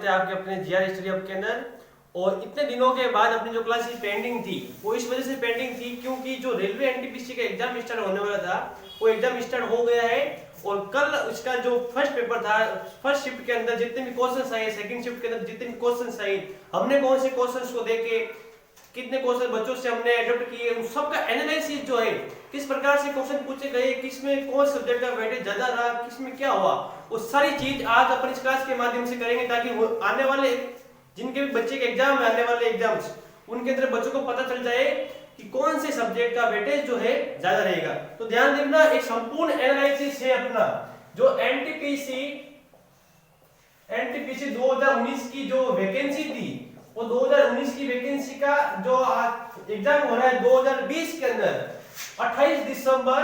है आपके अपने जीआर स्टडी हब के अंदर। और इतने दिनों के बाद अपनी जो क्लासेस पेंडिंग थी वो इस वजह से पेंडिंग थी क्योंकि जो रेलवे एनटीपीसी का एग्जाम स्टार्ट होने वाला था वो एग्जाम स्टार्ट हो गया है। और कल इसका जो फर्स्ट पेपर था, फर्स्ट शिफ्ट के अंदर जितने भी क्वेश्चंस आए, सेकंड शिफ्ट के अंदर जितने भी क्वेश्चंस आए, हमने कौन से क्वेश्चंस को देखे, कितने क्वेश्चन बच्चों से हमने अडॉप्ट किए, उन सबका एनालिसिस जो है, किस प्रकार से क्वेश्चन पूछे गए, किसमें कौन सब्जेक्ट का वेटेज ज्यादा रहा, किसमें क्या हुआ, वो सारी चीज आज अपन इस क्लास के माध्यम से करेंगे ताकि वो आने वाले जिनके भी बच्चे के एग्जाम है, आने वाले एग्जाम्स, उनके अंदर बच्चों को पता चल जाए कि कौन से सब्जेक्ट का वेटेज जो है ज्यादा रहेगा। तो ध्यान देना, एक संपूर्ण एनालिसिस है अपना जो एनटीपीसी 2019 की जो वैकेंसी थी, वो 2019 की वैकेंसी का जो एग्जाम हो रहा है 2020 के अंदर 28 दिसंबर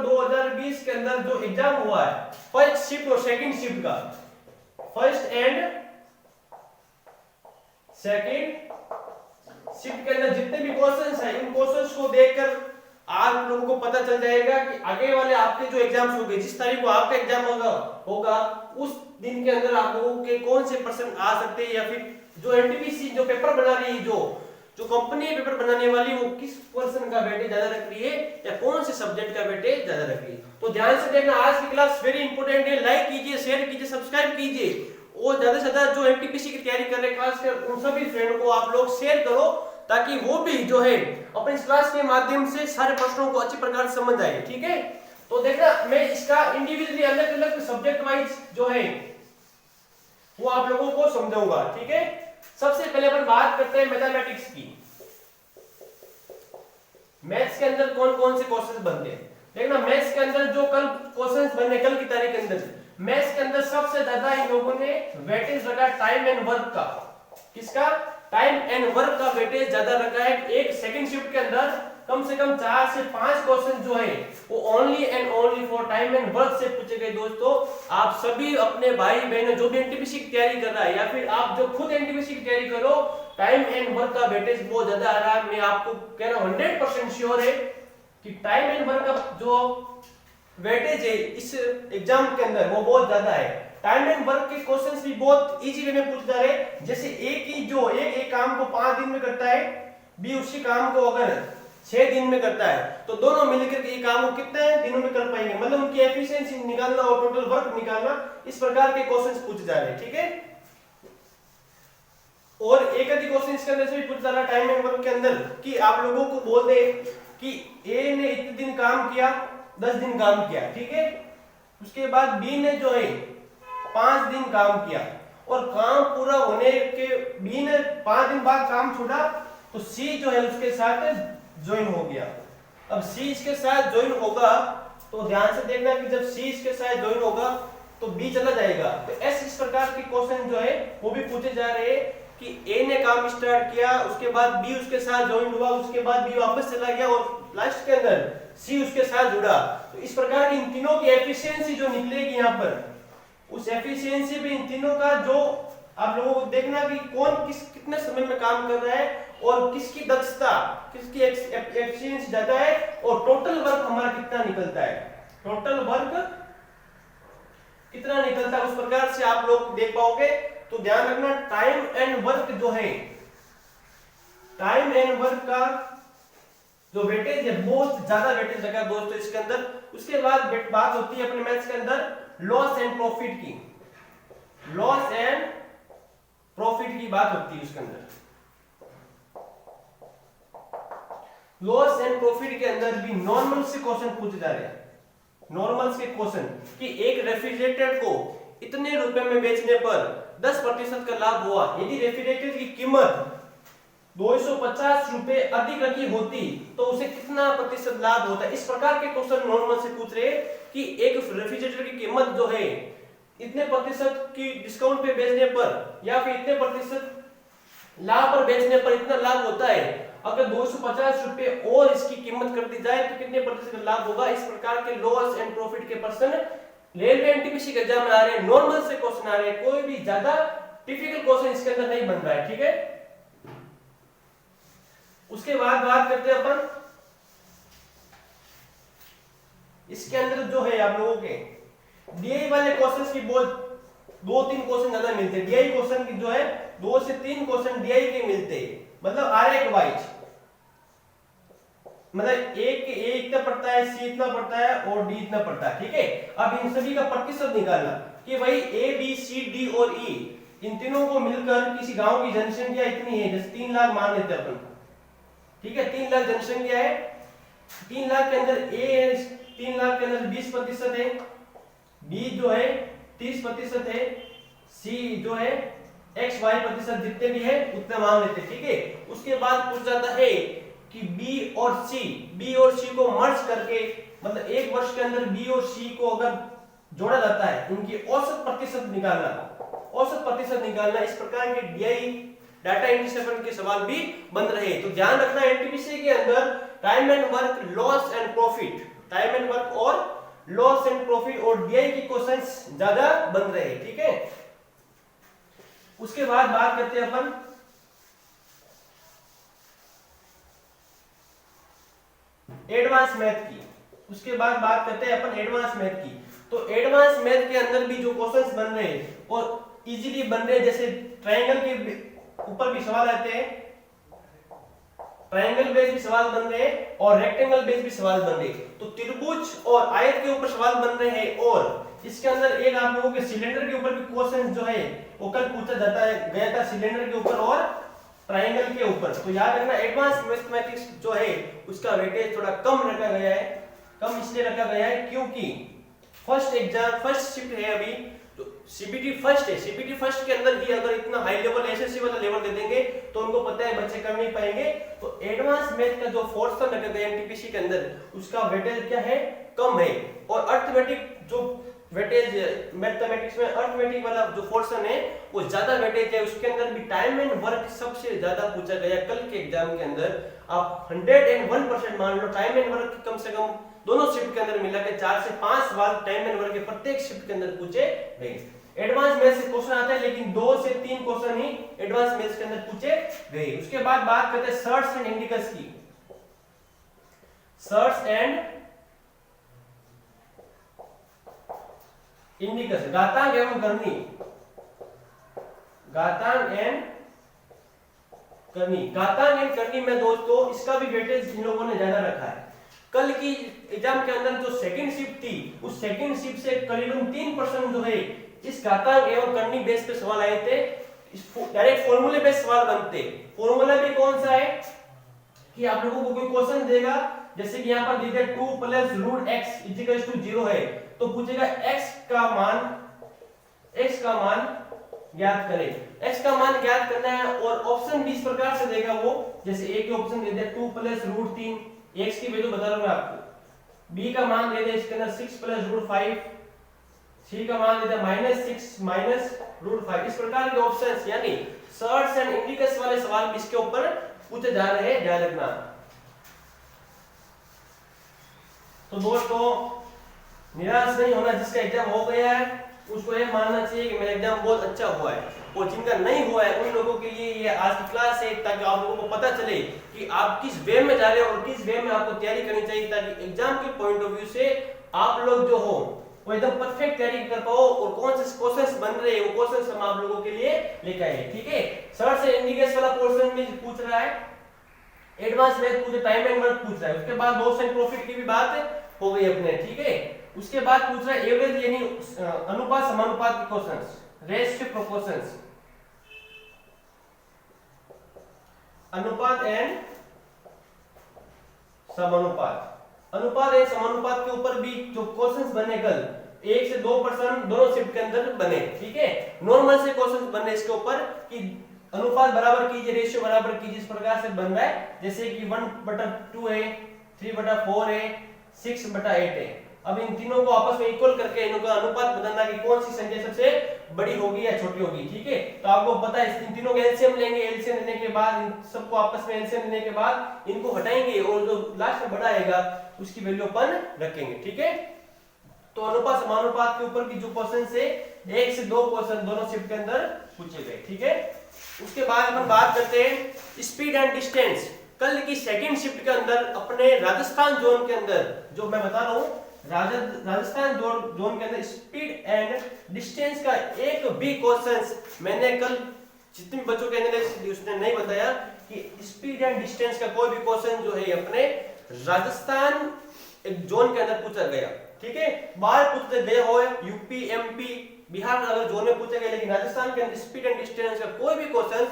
2020 के अंदर जो एग्जाम हुआ है फर्स्ट शिफ्ट और सेकंड शिफ्ट का, फर्स्ट एंड सेकंड शिफ्ट के अंदर जितने भी क्वेश्चंस हैं, इन क्वेश्चंस को देखकर आप लोगों को पता चल जाएगा कि आगे वाले आपके जो एग्जाम्स होंगे, जिस तारीख को आपका एग्जाम होगा उस दिन के अंदर आप लोगों के कौन से पर्सन आ सकते हैं, या फिर जो एनटीपीसी जो पेपर बना रही है, जो कंपनी पेपर बनाने वाली, वो किस पर्सन का वेटेज ज्यादा रख रही है या कौन से सब्जेक्ट का वेटेज ज्यादा रख रही है। तो ध्यान से देखना, आज की क्लास वेरी इंपॉर्टेंट है। लाइक कीजिए, शेयर कीजिए, सब्सक्राइब कीजिए और ज्यादा से ज्यादा जो एनटीपीसी की तैयारी कर रहे हैं खासकर उन सभी फ्रेंड को आप लोग शेयर करो ताकि वो भी जो है अपने इस क्लास के माध्यम से सारे प्रश्नों को अच्छी प्रकार से समझ आए। ठीक है, तो देखना मैं इसका इंडिविजुअली अलग अलग सब्जेक्ट वाइज जो है वो आप लोगों को समझाऊंगा। ठीक है, सबसे पहले अपन बात करते हैं मैथमेटिक्स की। मैथ्स के अंदर कौन कौन से क्वेश्चंस बनते हैं, देखना मैथ्स के अंदर जो कल क्वेश्चंस बने, कल की तारीख के अंदर मैथ्स के अंदर सबसे ज्यादा इन लोगों ने वेटेज रखा टाइम एंड वर्क का। किसका? टाइम एंड वर्क का वेटेज ज्यादा रखा है। एक सेकंड शिफ्ट के अंदर कम से कम 4 से 5 क्वेश्चन जो है वो only and only for time and work से पूछे गए। दोस्तों, आप सभी अपने भाई बहनों जो भी एनटीपीसी की तैयारी कर रहा है या फिर आप जो खुद एनटीपीसी की तैयारी करो, टाइम एंड वर्क का वेटेज बहुत ज्यादा आ रहा है। मैं आपको कह रहा हूं 100% श्योर है कि टाइम एंड वर्क का जो वेटेज है इस एग्जाम के अंदर वो बहुत ज्यादा है। टाइम एंड वर्क के क्वेश्चंस भी बहुत इजी वे में पूछे जा रहे हैं। जैसे एक काम को 5 दिन में करता है, बी उसी काम को अगर 6 दिन में करता है, तो दोनों मिलकर के ये काम को कितने दिनों में कर पाएंगे, मतलब उनकी एफिशिएंसी निकालना और टोटल वर्क निकालना, इस प्रकार के क्वेश्चंस पूछे जा रहे हैं। ठीक है, और एक आधी क्वेश्चन इसके अंदर से भी पूछा जा रहा है टाइम एंड वर्क के अंदर कि आप लोगों को बोल दे कि ए ने इतने दिन काम किया, 10 दिन काम किया। ठीक है, उसके बाद बी ने जो है 5 दिन काम किया और काम पूरा होने के बी ने 5 दिन बाद काम छोड़ा, तो सी जो है उसके साथ ज्वाइन हो गया। अब सी इसके साथ ज्वाइन होगा तो ध्यान से देखना कि जब सी इसके साथ ज्वाइन होगा तो बी चला जाएगा। तो इस प्रकार के क्वेश्चन जो है वो भी पूछे जा रहे हैं कि ए ने काम स्टार्ट किया, उसके बाद बी उसके साथ ज्वाइन हुआ, उसके बाद बी वापस चला गया और लास्ट के अंदर सी उसके साथ जुड़ा। तो इस प्रकार की इन तीनों की एफिशिएंसी जो निकलेगी यहाँ पर, उस एफिशिएंसी भी इन तीनों का जो आप लोगों को देखना कि कौन कितने समय में काम कर रहा है और किसकी दक्षता, किसकी एफिशिएंसी ज्यादा है और टोटल वर्क हमारा कितना निकलता है, टोटल वर्क कितना निकलता है, उस प्रकार से आप लोग देख पाओगे। तो ध्यान रखना, टाइम एंड वर्क जो है, टाइम एंड वर्क का जो वेटेज है बहुत ज्यादा वेटेज लगा दोस्तों इसके अंदर। उसके बाद बात होती है अपने मैथ्स के अंदर लॉस एंड प्रॉफिट की, लॉस एंड प्रॉफिट की बात होती है उसके अंदर। लॉस एंड प्रॉफिट के अंदर भी नॉर्मल से क्वेश्चन पूछे जा रहे हैं, नॉर्मल से क्वेश्चन कि एक रेफ्रिजरेटर को इतने रुपए में बेचने पर 10% का लाभ हुआ, यदि रेफ्रिजरेटर की कीमत 250 रुपए अधिक रखी होती तो उसे कितना प्रतिशत लाभ होता है। इस प्रकार के क्वेश्चन नॉर्मल से पूछ रहे हैं कि एक रेफ्रिजरेटर की कीमत जो है इतने प्रतिशत की डिस्काउंट पे बेचने पर या फिर इतने प्रतिशत लाभ पर बेचने पर इतना लाभ होता है, अगर 250 रुपए और इसकी कीमत कर दी जाए तो कितने प्रतिशत लाभ होगा। इस प्रकार के लॉस एंड प्रॉफिट के पर्सन रेलवे एनटीपीसी के एग्जाम में आ रहे हैं, नॉर्मल से क्वेश्चन आ रहे हैं, कोई भी ज्यादा टिपिकल क्वेश्चन इसके अंदर नहीं बन रहा है। ठीक है, उसके बाद बात करते हैं अपन इसके अंदर जो है आप लोगों के डीआई वाले क्वेश्चंस की बहुत 2-3 क्वेश्चन ज्यादा मिलते हैं। डीआई क्वेश्चन की जो है 2 से 3 क्वेश्चन डीआई के मिलते हैं, मतलब आरेख वाइज, मतलब ए इतना पड़ता है, सी इतना पड़ता है और डी इतना पड़ता है, ठीक है। अब इन सभी का प्रतिशत निकालना कि भाई ए बी सी डी और ई इन तीनों को मिलकर किसी गांव की जनसंख्या इतनी है, जैसे 3 लाख मान लेते हैं अपन, ठीक है। 3 लाख जनसंख्या है, 3 लाख के अंदर ए 3 लाख के अंदर 20% है, बी जो है 30% है, सी जो है एक्स वाई प्रतिशत जितने भी है उतना मान लेते हैं, ठीक है। उसके बाद पूछ जाता है कि बी और सी को मर्ज करके, मतलब एक वर्ष के अंदर बी और सी को अगर जोड़ा जाता है, इनकी औसत प्रतिशत निकालना। इस प्रकार के डीआई डाटा एंट्री सेवन के सवाल भी बन रहे हैं। तो ध्यान रखना एनटीपीसी के अंदर time and work, loss and profit, time and work और लॉस एंड प्रॉफिट और डीआई के क्वेश्चंस ज्यादा बन रहे हैं, ठीक है। उसके बाद बात करते हैं अपन एडवांस मैथ की। उसके बाद बात करते हैं अपन एडवांस मैथ की। तो एडवांस मैथ के अंदर भी जो क्वेश्चंस बन रहे हैं और इजीली बन रहे हैं, जैसे ट्रायंगल के ऊपर भी सवाल आते हैं, ट्रायंगल बेस भी सवाल बन रहे हैं और रेक्टेंगल बेस भी सवाल बन रहे हैं। तो त्रिभुज और आयत के ऊपर सवाल बन रहे हैं और इसके अंदर एक आप लोगों के सिलेंडर के ऊपर भी क्वेश्चन जो है वो कल पूछा जाता है, गया था सिलेंडर के ऊपर और ट्रायंगल के ऊपर। तो याद रखना एडवांस मैथमेटिक्स जो है उसका वेटेज थोड़ा कम रखा गया है। कम इसलिए रखा गया है क्योंकि फर्स्ट शिफ्ट है अभी, तो सीबीटी फर्स्ट है। सीबीटी फर्स्ट के अंदर ही अगर इतना हाई लेवल एसएससी वाला लेवल दे देंगे तो उनको पता है बच्चे कर नहीं पाएंगे। तो एडवांस मैथ का जो फोर्थ रखा गया एनटीपीसी के अंदर उसका वेटेज क्या है, कम है। और अर्थमेटिक जो वेटेज मैथमेटिक्स में अर्थमेटिक वाला जो पोर्शन है वो ज्यादा वेटेज है। उसके अंदर भी टाइम एंड वर्क सबसे ज्यादा पूछा गया कल के एग्जाम के अंदर। आप 101% मान लो टाइम एंड वर्क कम से कम दोनों शिफ्ट के अंदर मिला के 4 से 5 सवाल टाइम एंड वर्क के प्रत्येक शिफ्ट के अंदर पूछे गए। एडवांस मैथ्स से क्वेश्चन आता है लेकिन 2 से 3 क्वेश्चन ही एडवांस मैथ्स के अंदर पूछे गए। उसके बाद बात करते हैं सर्ट्स एंड इंडिकस की। सर्ट्स एंड इंडिकस, घातांक एवं करनी, घातांक एंड करनी में दोस्तों इसका भी वेटेज इन लोगों ने ज्यादा रखा है। कल की एग्जाम के अंदर जो सेकंड शिफ्ट थी उस सेकंड शिफ्ट से करीबन 3% जो है इस घातांक एवं करनी बेस पे सवाल आए थे। डायरेक्ट फॉर्मूले पे सवाल बनते। फॉर्मूला भी कौन सा है कि आप लोगों को कोई क्वेश्चन देगा, जैसे कि यहाँ पर दी है 2 + √x = 0 है, तो पूछेगा x का मान ज्ञात करें। x का मान ज्ञात करना है और ऑप्शन भी इस प्रकार से देगा वो, जैसे a के ऑप्शन दे दिया 2 + √3, x की वैल्यू बता रहा हूं मैं आपको। b का मान दे दिया इसके अंदर 6 + √5, c का मान दे दिया -6 - √5। इस प्रकार के ऑप्शंस यानी सर्ट्स एंड इंडिकस वाले सवाल भी इसके ऊपर पूछे जा रहे हैं, ध्यान रखना। तो दोस्तों निराश नहीं होना, जिसका एग्जाम हो गया है उसको ये मानना चाहिए कि मेरा एग्जाम बहुत अच्छा हुआ है, और जिनका नहीं हुआ है उन लोगों के लिए ये आज की क्लास है, ताकि आप लोगों को पता चले कि आप किस वे में जा रहे हो और किस वे में आपको तैयारी करनी चाहिए, ताकि एग्जाम के पॉइंट ऑफ व्यू से आप लोग जो हो वो एकदम परफेक्ट तैयारी कर पाओ और कौन से क्वेश्चंस बन रहे हैं वो क्वेश्चंस हम आप लोगों के लिए लेकर आए, ठीक है। सर्च से इंडिकेट वाला पोर्शन में पूछ रहा है, एडवांस मैथ पूछ, टाइम एंड वर्क पूछ रहा है। उसके बाद लॉस एंड प्रॉफिट की भी बात हो गई अपने, ठीक है। उसके बाद पूछ रहा है एवरेज यानी अनुपात समानुपात के क्वेश्चंस, रेशियो प्रोपोर्शंस, अनुपात एंड समानुपात। अनुपात एंड समानुपात के ऊपर भी जो क्वेश्चंस बने कल 1 से 2% दोनों शिफ्ट के अंदर बने, ठीक है। नॉर्मल से क्वेश्चंस बने इसके ऊपर कि अनुपात बराबर कीजिए, रेशियो बराबर कीजिए, इस प्रकार से बन रहा है, जैसे कि 1/2 है, 3/4 है, 6/8 है। अब इन तीनों को आपस में इक्वल करके इनका अनुपात बताना कि कौन सी संख्या सबसे बड़ी होगी या छोटी होगी, ठीक है। तो आपको पता है इन तीनों का एलसीएम लेंगे, एलसीएम लेने के बाद इन सबको आपस में एलसीएम लेने के बाद इनको हटाएंगे और जो लास्ट में बड़ा आएगा उसकी वैल्यू अपन रखेंगे, ठीक है। तो अनुपात समानुपात के ऊपर भी जो क्वेश्चन है 1 से 2 क्वेश्चन दोनों शिफ्ट के अंदर पूछे गए, ठीक है। उसके बाद अपन बात करते हैं स्पीड एंड डिस्टेंस। कल की सेकंड शिफ्ट के अंदर अपने राजस्थान जोन के अंदर जो मैं बता रहा हूँ राजस्थान जोन के अंदर स्पीड एंड डिस्टेंस का एक भी क्वेश्चन मैंने कल जितने बच्चों के अंदर उसने नहीं बताया कि स्पीड एंड डिस्टेंस का कोई भी क्वेश्चन जो है अपने राजस्थान एक जोन के अंदर पूछा गया। ठीक है, बाहर पूछते गए हो यूपी एमपी बिहार अगर जोन में पूछा गया, लेकिन राजस्थान के अंदर स्पीड एंड डिस्टेंस का कोई भी क्वेश्चन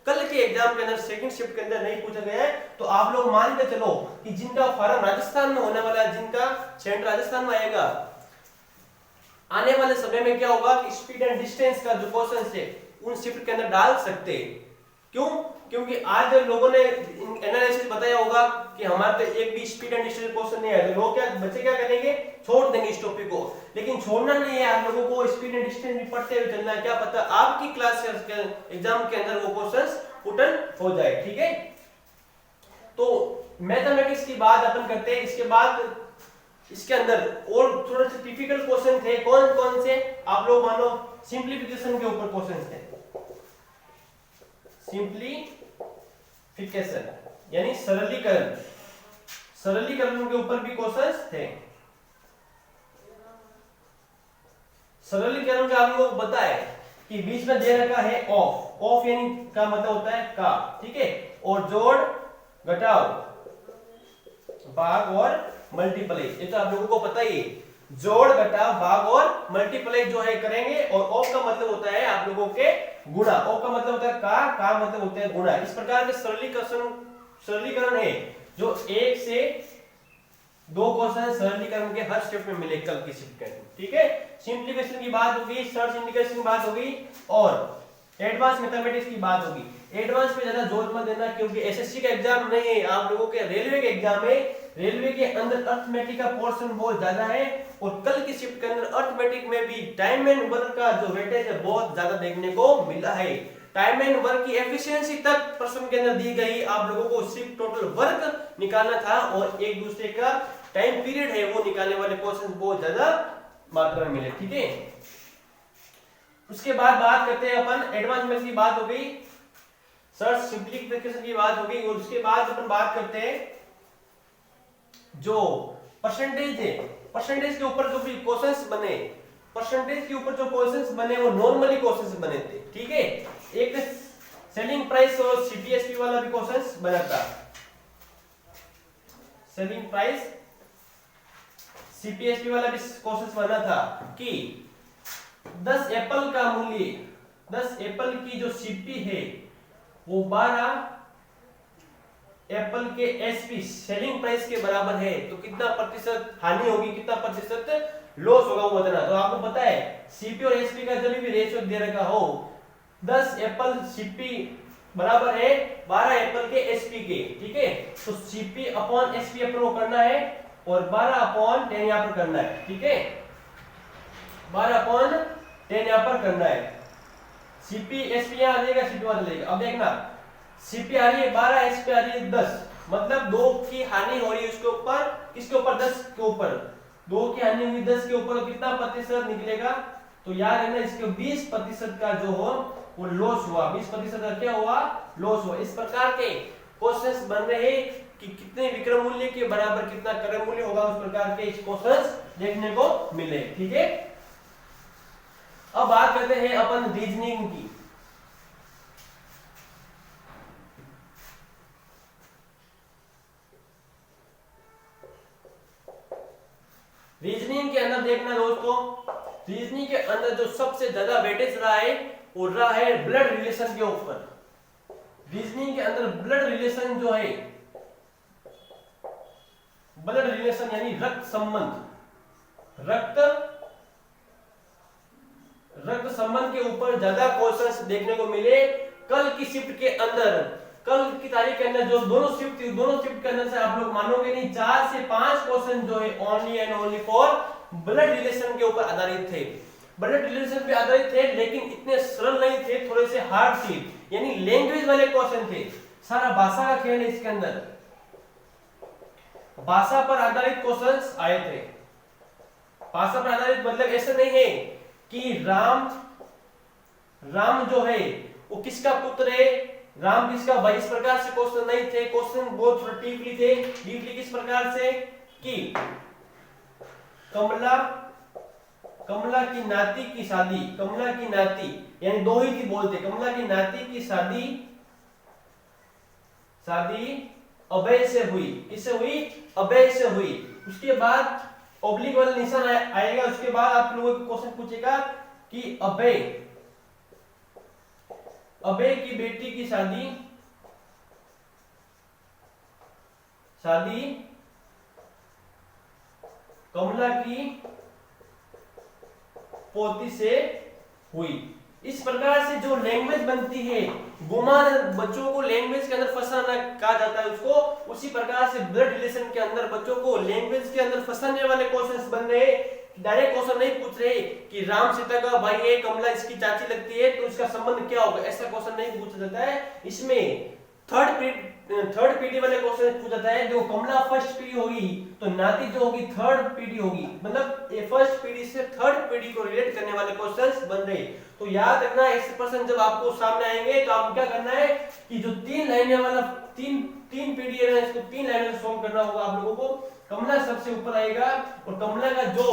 कल के एग्जाम के अंदर सेकंड शिफ्ट के अंदर नहीं पूछा गया है। तो आप लोग मान के चलो कि जिनका फॉर्म राजस्थान में होने वाला है, जिनका सेंटर राजस्थान में आएगा, आने वाले समय में क्या होगा कि स्पीड एंड डिस्टेंस का जो क्वेश्चन है उन शिफ्ट के अंदर डाल सकते हैं। क्यों? क्योंकि आज लोगों ने एनालिसिस बताया होगा कि हमारे तो एक भी स्पीड एंड डिस्टेंस क्वेश्चन नहीं आया, तो लोग क्या बच्चे क्या करेंगे, छोड़ देंगे इस टॉपिक को। लेकिन छोड़ना नहीं है, आप लोगों को स्पीड एंड डिस्टेंस भी पढ़ते हुए चलना है। क्या पता आपकी क्लास के एग्जाम के अंदर वो क्वेश्चंस पुटन हो जाए। ठीक है, तो मैथमेटिक्स की बात अपन करते हैं। इसके बाद इसके अंदर और थोड़े से टिपिकल क्वेश्चन थे। कौन कौन से? आप लोग मानो सिंप्लीफिकेशन के ऊपर क्वेश्चन थे, सिंप्लीफिकेशन यानी सरलीकरण, सरलीकरण के ऊपर भी क्वेश्चंस थे। सरलीकरण का आप लोग बताए कि बीच में दे रखा है ऑफ, ऑफ यानी का मतलब होता है का, ठीक है, और जोड़ घटाओ भाग और मल्टीप्लाई, ये तो आप लोगों को पता ही है। जोड़ घटाव भाग और मल्टीप्लाई जो है करेंगे, और ऑफ का मतलब होता है आप लोगों के गुणा, ऑफ का मतलब होता है का मतलब होता है गुणा। इस प्रकार के सरलीकरण है जो 1 से 2 क्वेश्चन सरलीकरण के हर स्टेप में मिले कल की शिफ्ट में। ठीक है, सिंप्लीफिकेशन की बात होगी, सर्च इंडिकेशन की बात होगी, और एडवांस मैथमेटिक्स की बात होगी। एडवांस पे ज्यादा जोर मत देना, क्योंकि एसएससी का एग्जाम नहीं है, आप लोगों के रेलवे के एग्जाम है। रेलवे के अंदर अर्थमेटिक का पोर्शन बहुत ज्यादा है, और कल की शिफ्ट के अंदर अर्थमेटिक में भी टाइम एंड वर्क का जो वेटेज है बहुत ज्यादा देखने को मिला है। टाइम एंड वर्क की एफिशिएंसी तक प्रश्न के अंदर दी गई, आप लोगों को सिर्फ टोटल वर्क निकालना था, और एक दूसरे का टाइम पीरियड है वो निकालने वाले क्वेश्चन बहुत ज्यादा मात्रा में मिले। ठीक है, उसके बाद बात करते हैं अपन एडवांस मैथ्स की बात हो गई, सर्च सिंप्लीफिकेशन की बात हो गई, और उसके बाद अपन बात करते हैं जो परसेंटेज है, परसेंटेज के ऊपर जो भी क्वेश्चंस बने, परसेंटेज के ऊपर जो क्वेश्चंस बने वो नॉर्मली क्वेश्चंस बने थे। ठीक है, एक सेलिंग प्राइस और सीपीएसपी वाला भी क्वेश्चंस बना था। सेलिंग प्राइस सीपीएसपी वाला भी क्वेश्चंस बना था कि 10 एप्पल का मूल्य, 10 एप्पल की जो सीपी है वो 12 एप्पल के एसपी सेलिंग प्राइस के बराबर है, तो कितना प्रतिशत हानि होगी, कितना प्रतिशत लॉस होगा वो बताना। तो आपको पता है सीपी और एसपी का जब भी रेशियो दे रखा हो, 10 एप्पल सीपी बराबर है 12 एप्पल के एसपी के। ठीक है, तो सीपी अपॉन एसपी अपन को करना है, और 12 अपॉन 10 यहां पर करना है। ठीक है, 12 अपॉन 10 यहां पर करना है। सीपी एसपी यहां आ जाएगा, सीपी वहां चलेगा। अब देखना सीपी आ रही है 12, एसपी आ रही है 10, मतलब 2 की हानि हो रही है उसके ऊपर, किसके ऊपर, 10 के ऊपर। 2 की हानि हुई 10 के ऊपर, कितना प्रतिशत निकलेगा, तो याद रखना इसके 20% का जो हो वो लॉस हुआ, 20% का क्या हुआ, लॉस हुआ। इस प्रकार के क्वेश्चंस बन रहे हैं कि कितने विक्रय मूल्य के बराबर कितना क्रय मूल्य होगा, उस प्रकार के क्वेश्चंस देखने को मिले। ठीक है, अब बात करते हैं अपन रीजनिंग की। रीजनिंग के अंदर देखना दोस्तों, रीजनिंग के अंदर जो सबसे ज्यादा वेटेज रहा है वो रहा है ब्लड रिलेशन के ऊपर। रीजनिंग के अंदर ब्लड रिलेशन जो है, ब्लड रिलेशन यानी रक्त संबंध, रक्त संबंध के ऊपर ज्यादा क्वेश्चंस देखने को मिले कल की शिफ्ट के अंदर। कल की तारीख के अंदर जो दोनों शिफ्ट थी, दोनों शिफ्ट के अंदर से आप लोग मानोगे नहीं 4 से 5 क्वेश्चन जो है only and only for blood relation के ऊपर आधारित थे। ब्लड रिलेशन पे आधारित थे, लेकिन इतने सरल नहीं थे, थोड़े से हार्ड थे, यानी लैंग्वेज वाले क्वेश्चन थे। सारा भाषा का खेल है इसके अंदर, भाषा पर आधारित क्वेश्चंस आए थे। भाषा पर आधारित मतलब ऐसा नहीं है कि राम जो है वो किसका पुत्र है, राम किसका भाई, इस प्रकार से क्वेश्चन नहीं थे। क्वेश्चन बहुत थोड़ा डीपली थे। डीपली किस प्रकार से कि कमला कमला की नाती की शादी, कमला की नाती यानी दो ही थी बोलते, कमला की नाती की शादी अभय से हुई, किससे हुई? अभय से हुई। उसके बाद ऑब्लिक वाला निशान आएगा, उसके बाद आप लोगों को क्वेश्चन पूछेगा कि अभय की बेटी की शादी कमला की पोती से हुई। इस प्रकार से जो लैंग्वेज बनती है, गुमान बच्चों को लैंग्वेज के अंदर फंसाना कहा जाता है उसको, उसी प्रकार से ब्लड रिलेशन के अंदर बच्चों को लैंग्वेज के अंदर फंसाने वाले क्वेश्चंस बन रहे हैं। डायरेक्ट क्वेश्चन नहीं पूछ रहे कि राम सीता का भाई है, कमला इसकी चाची लगती है, तो इसका संबंध क्या होगा, ऐसा क्वेश्चन नहीं पूछा जाता है। इसमें थर्ड पीढ़ी वाले क्वेश्चन पूछा जाता है। जो कमला फर्स्ट पीढ़ी होगी तो नाती जो होगी थर्ड पीढ़ी होगी, मतलब ये फर्स्ट पीढ़ी से थर्ड पीढ़ी को रिलेट करने वाले क्वेश्चंस बन रहे। तो याद रखना ऐसे प्रश्न जब आपको सामने आएंगे तो आपको क्या करना है कि जो तीन लाइनें वाला तीन पीढ़ी है ना, इसको तीन लाइनों में सॉल्व करना होगा आप लोगों को। कमला सबसे ऊपर आएगा और कमला का जो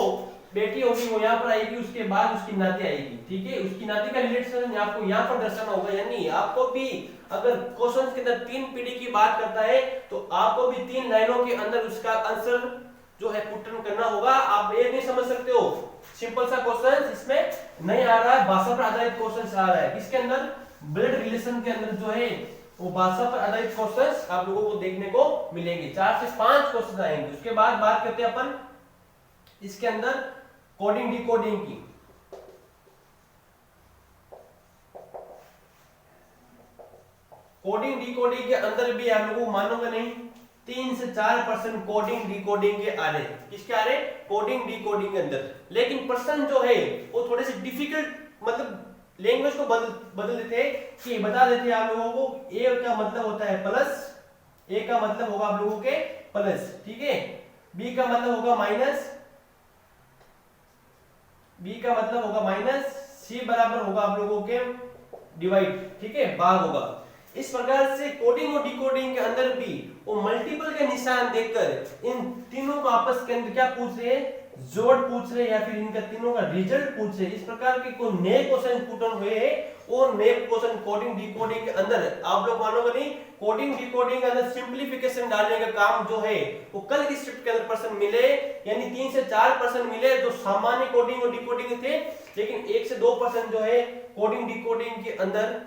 बेटी होगी वो यहाँ पर आएगी, उसके बाद उसकी नाती आएगी, ठीक है। उसकी नाती का रिलेशन आपको यहाँ पर दर्शाना होगा, यानी आपको भी अगर क्वेश्चन के अंदर तीन पीढ़ी की बात करता है तो आपको भी तीन लाइनों के अंदर उसका आंसर जो है पुट करना होगा। आप ये नहीं समझ सकते हो सिंपल सा क्वेश्चन इसमें नहीं आ रहा है, भाषा पर आधारित क्वेश्चन आ रहा है। किसके अंदर? ब्लड रिलेशन के अंदर जो है वो भाषा पर आधारित क्वेश्चंस आप लोगों को देखने को मिलेंगे। 4 से 5 क्वेश्चन आएंगे। उसके बाद बात करते हैं अपन इसके अंदर कोडिंग डिकोडिंग की। कोडिंग डिकोडिंग के अंदर भी आप लोगों को मानोगे नहीं 3 से 4% कोडिंग डिकोडिंग के आ रहे। किसके आ रहे? कोडिंग डिकोडिंग के अंदर। लेकिन प्रश्न जो है वो थोड़े से डिफिकल्ट, मतलब लैंग्वेज को बदल देते हैं कि बता देते हैं आप लोगों को ए का मतलब होता है प्लस, ए का मतलब होगा आप लोगों के प्लस, ठीक है। बी का मतलब होगा माइनस, बी का मतलब होगा माइनस, सी बराबर होगा आप लोगों के डिवाइड, ठीक है, भाग होगा। इस प्रकार से कोडिंग और डिकोडिंग के अंदर भी वो मल्टीपल के निशान देखकर इन तीनों को आपस के अंदर क्या पूछ रहे हैं? जोड़ पूछ रहे हैं या फिर इनका तीनों का रिजल्ट पूछ रहे हैं। इस प्रकार के कोई नए क्वेश्चन पुटन हुए हैं और नए क्वेश्चन कोडिंग डिकोडिंग के अंदर आप लोग मानोगे नहीं, कोडिंग डिकोडिंग के अंदर सिंप्लीफिकेशन डालने का काम जो है वो कल की शिफ्ट के अंदर पर्सन मिले, यानी 3 से 4% मिले जो सामान्य कोडिंग और डिकोडिंग थे, लेकिन 1 से 2% जो है कोडिंग डिकोडिंग के अंदर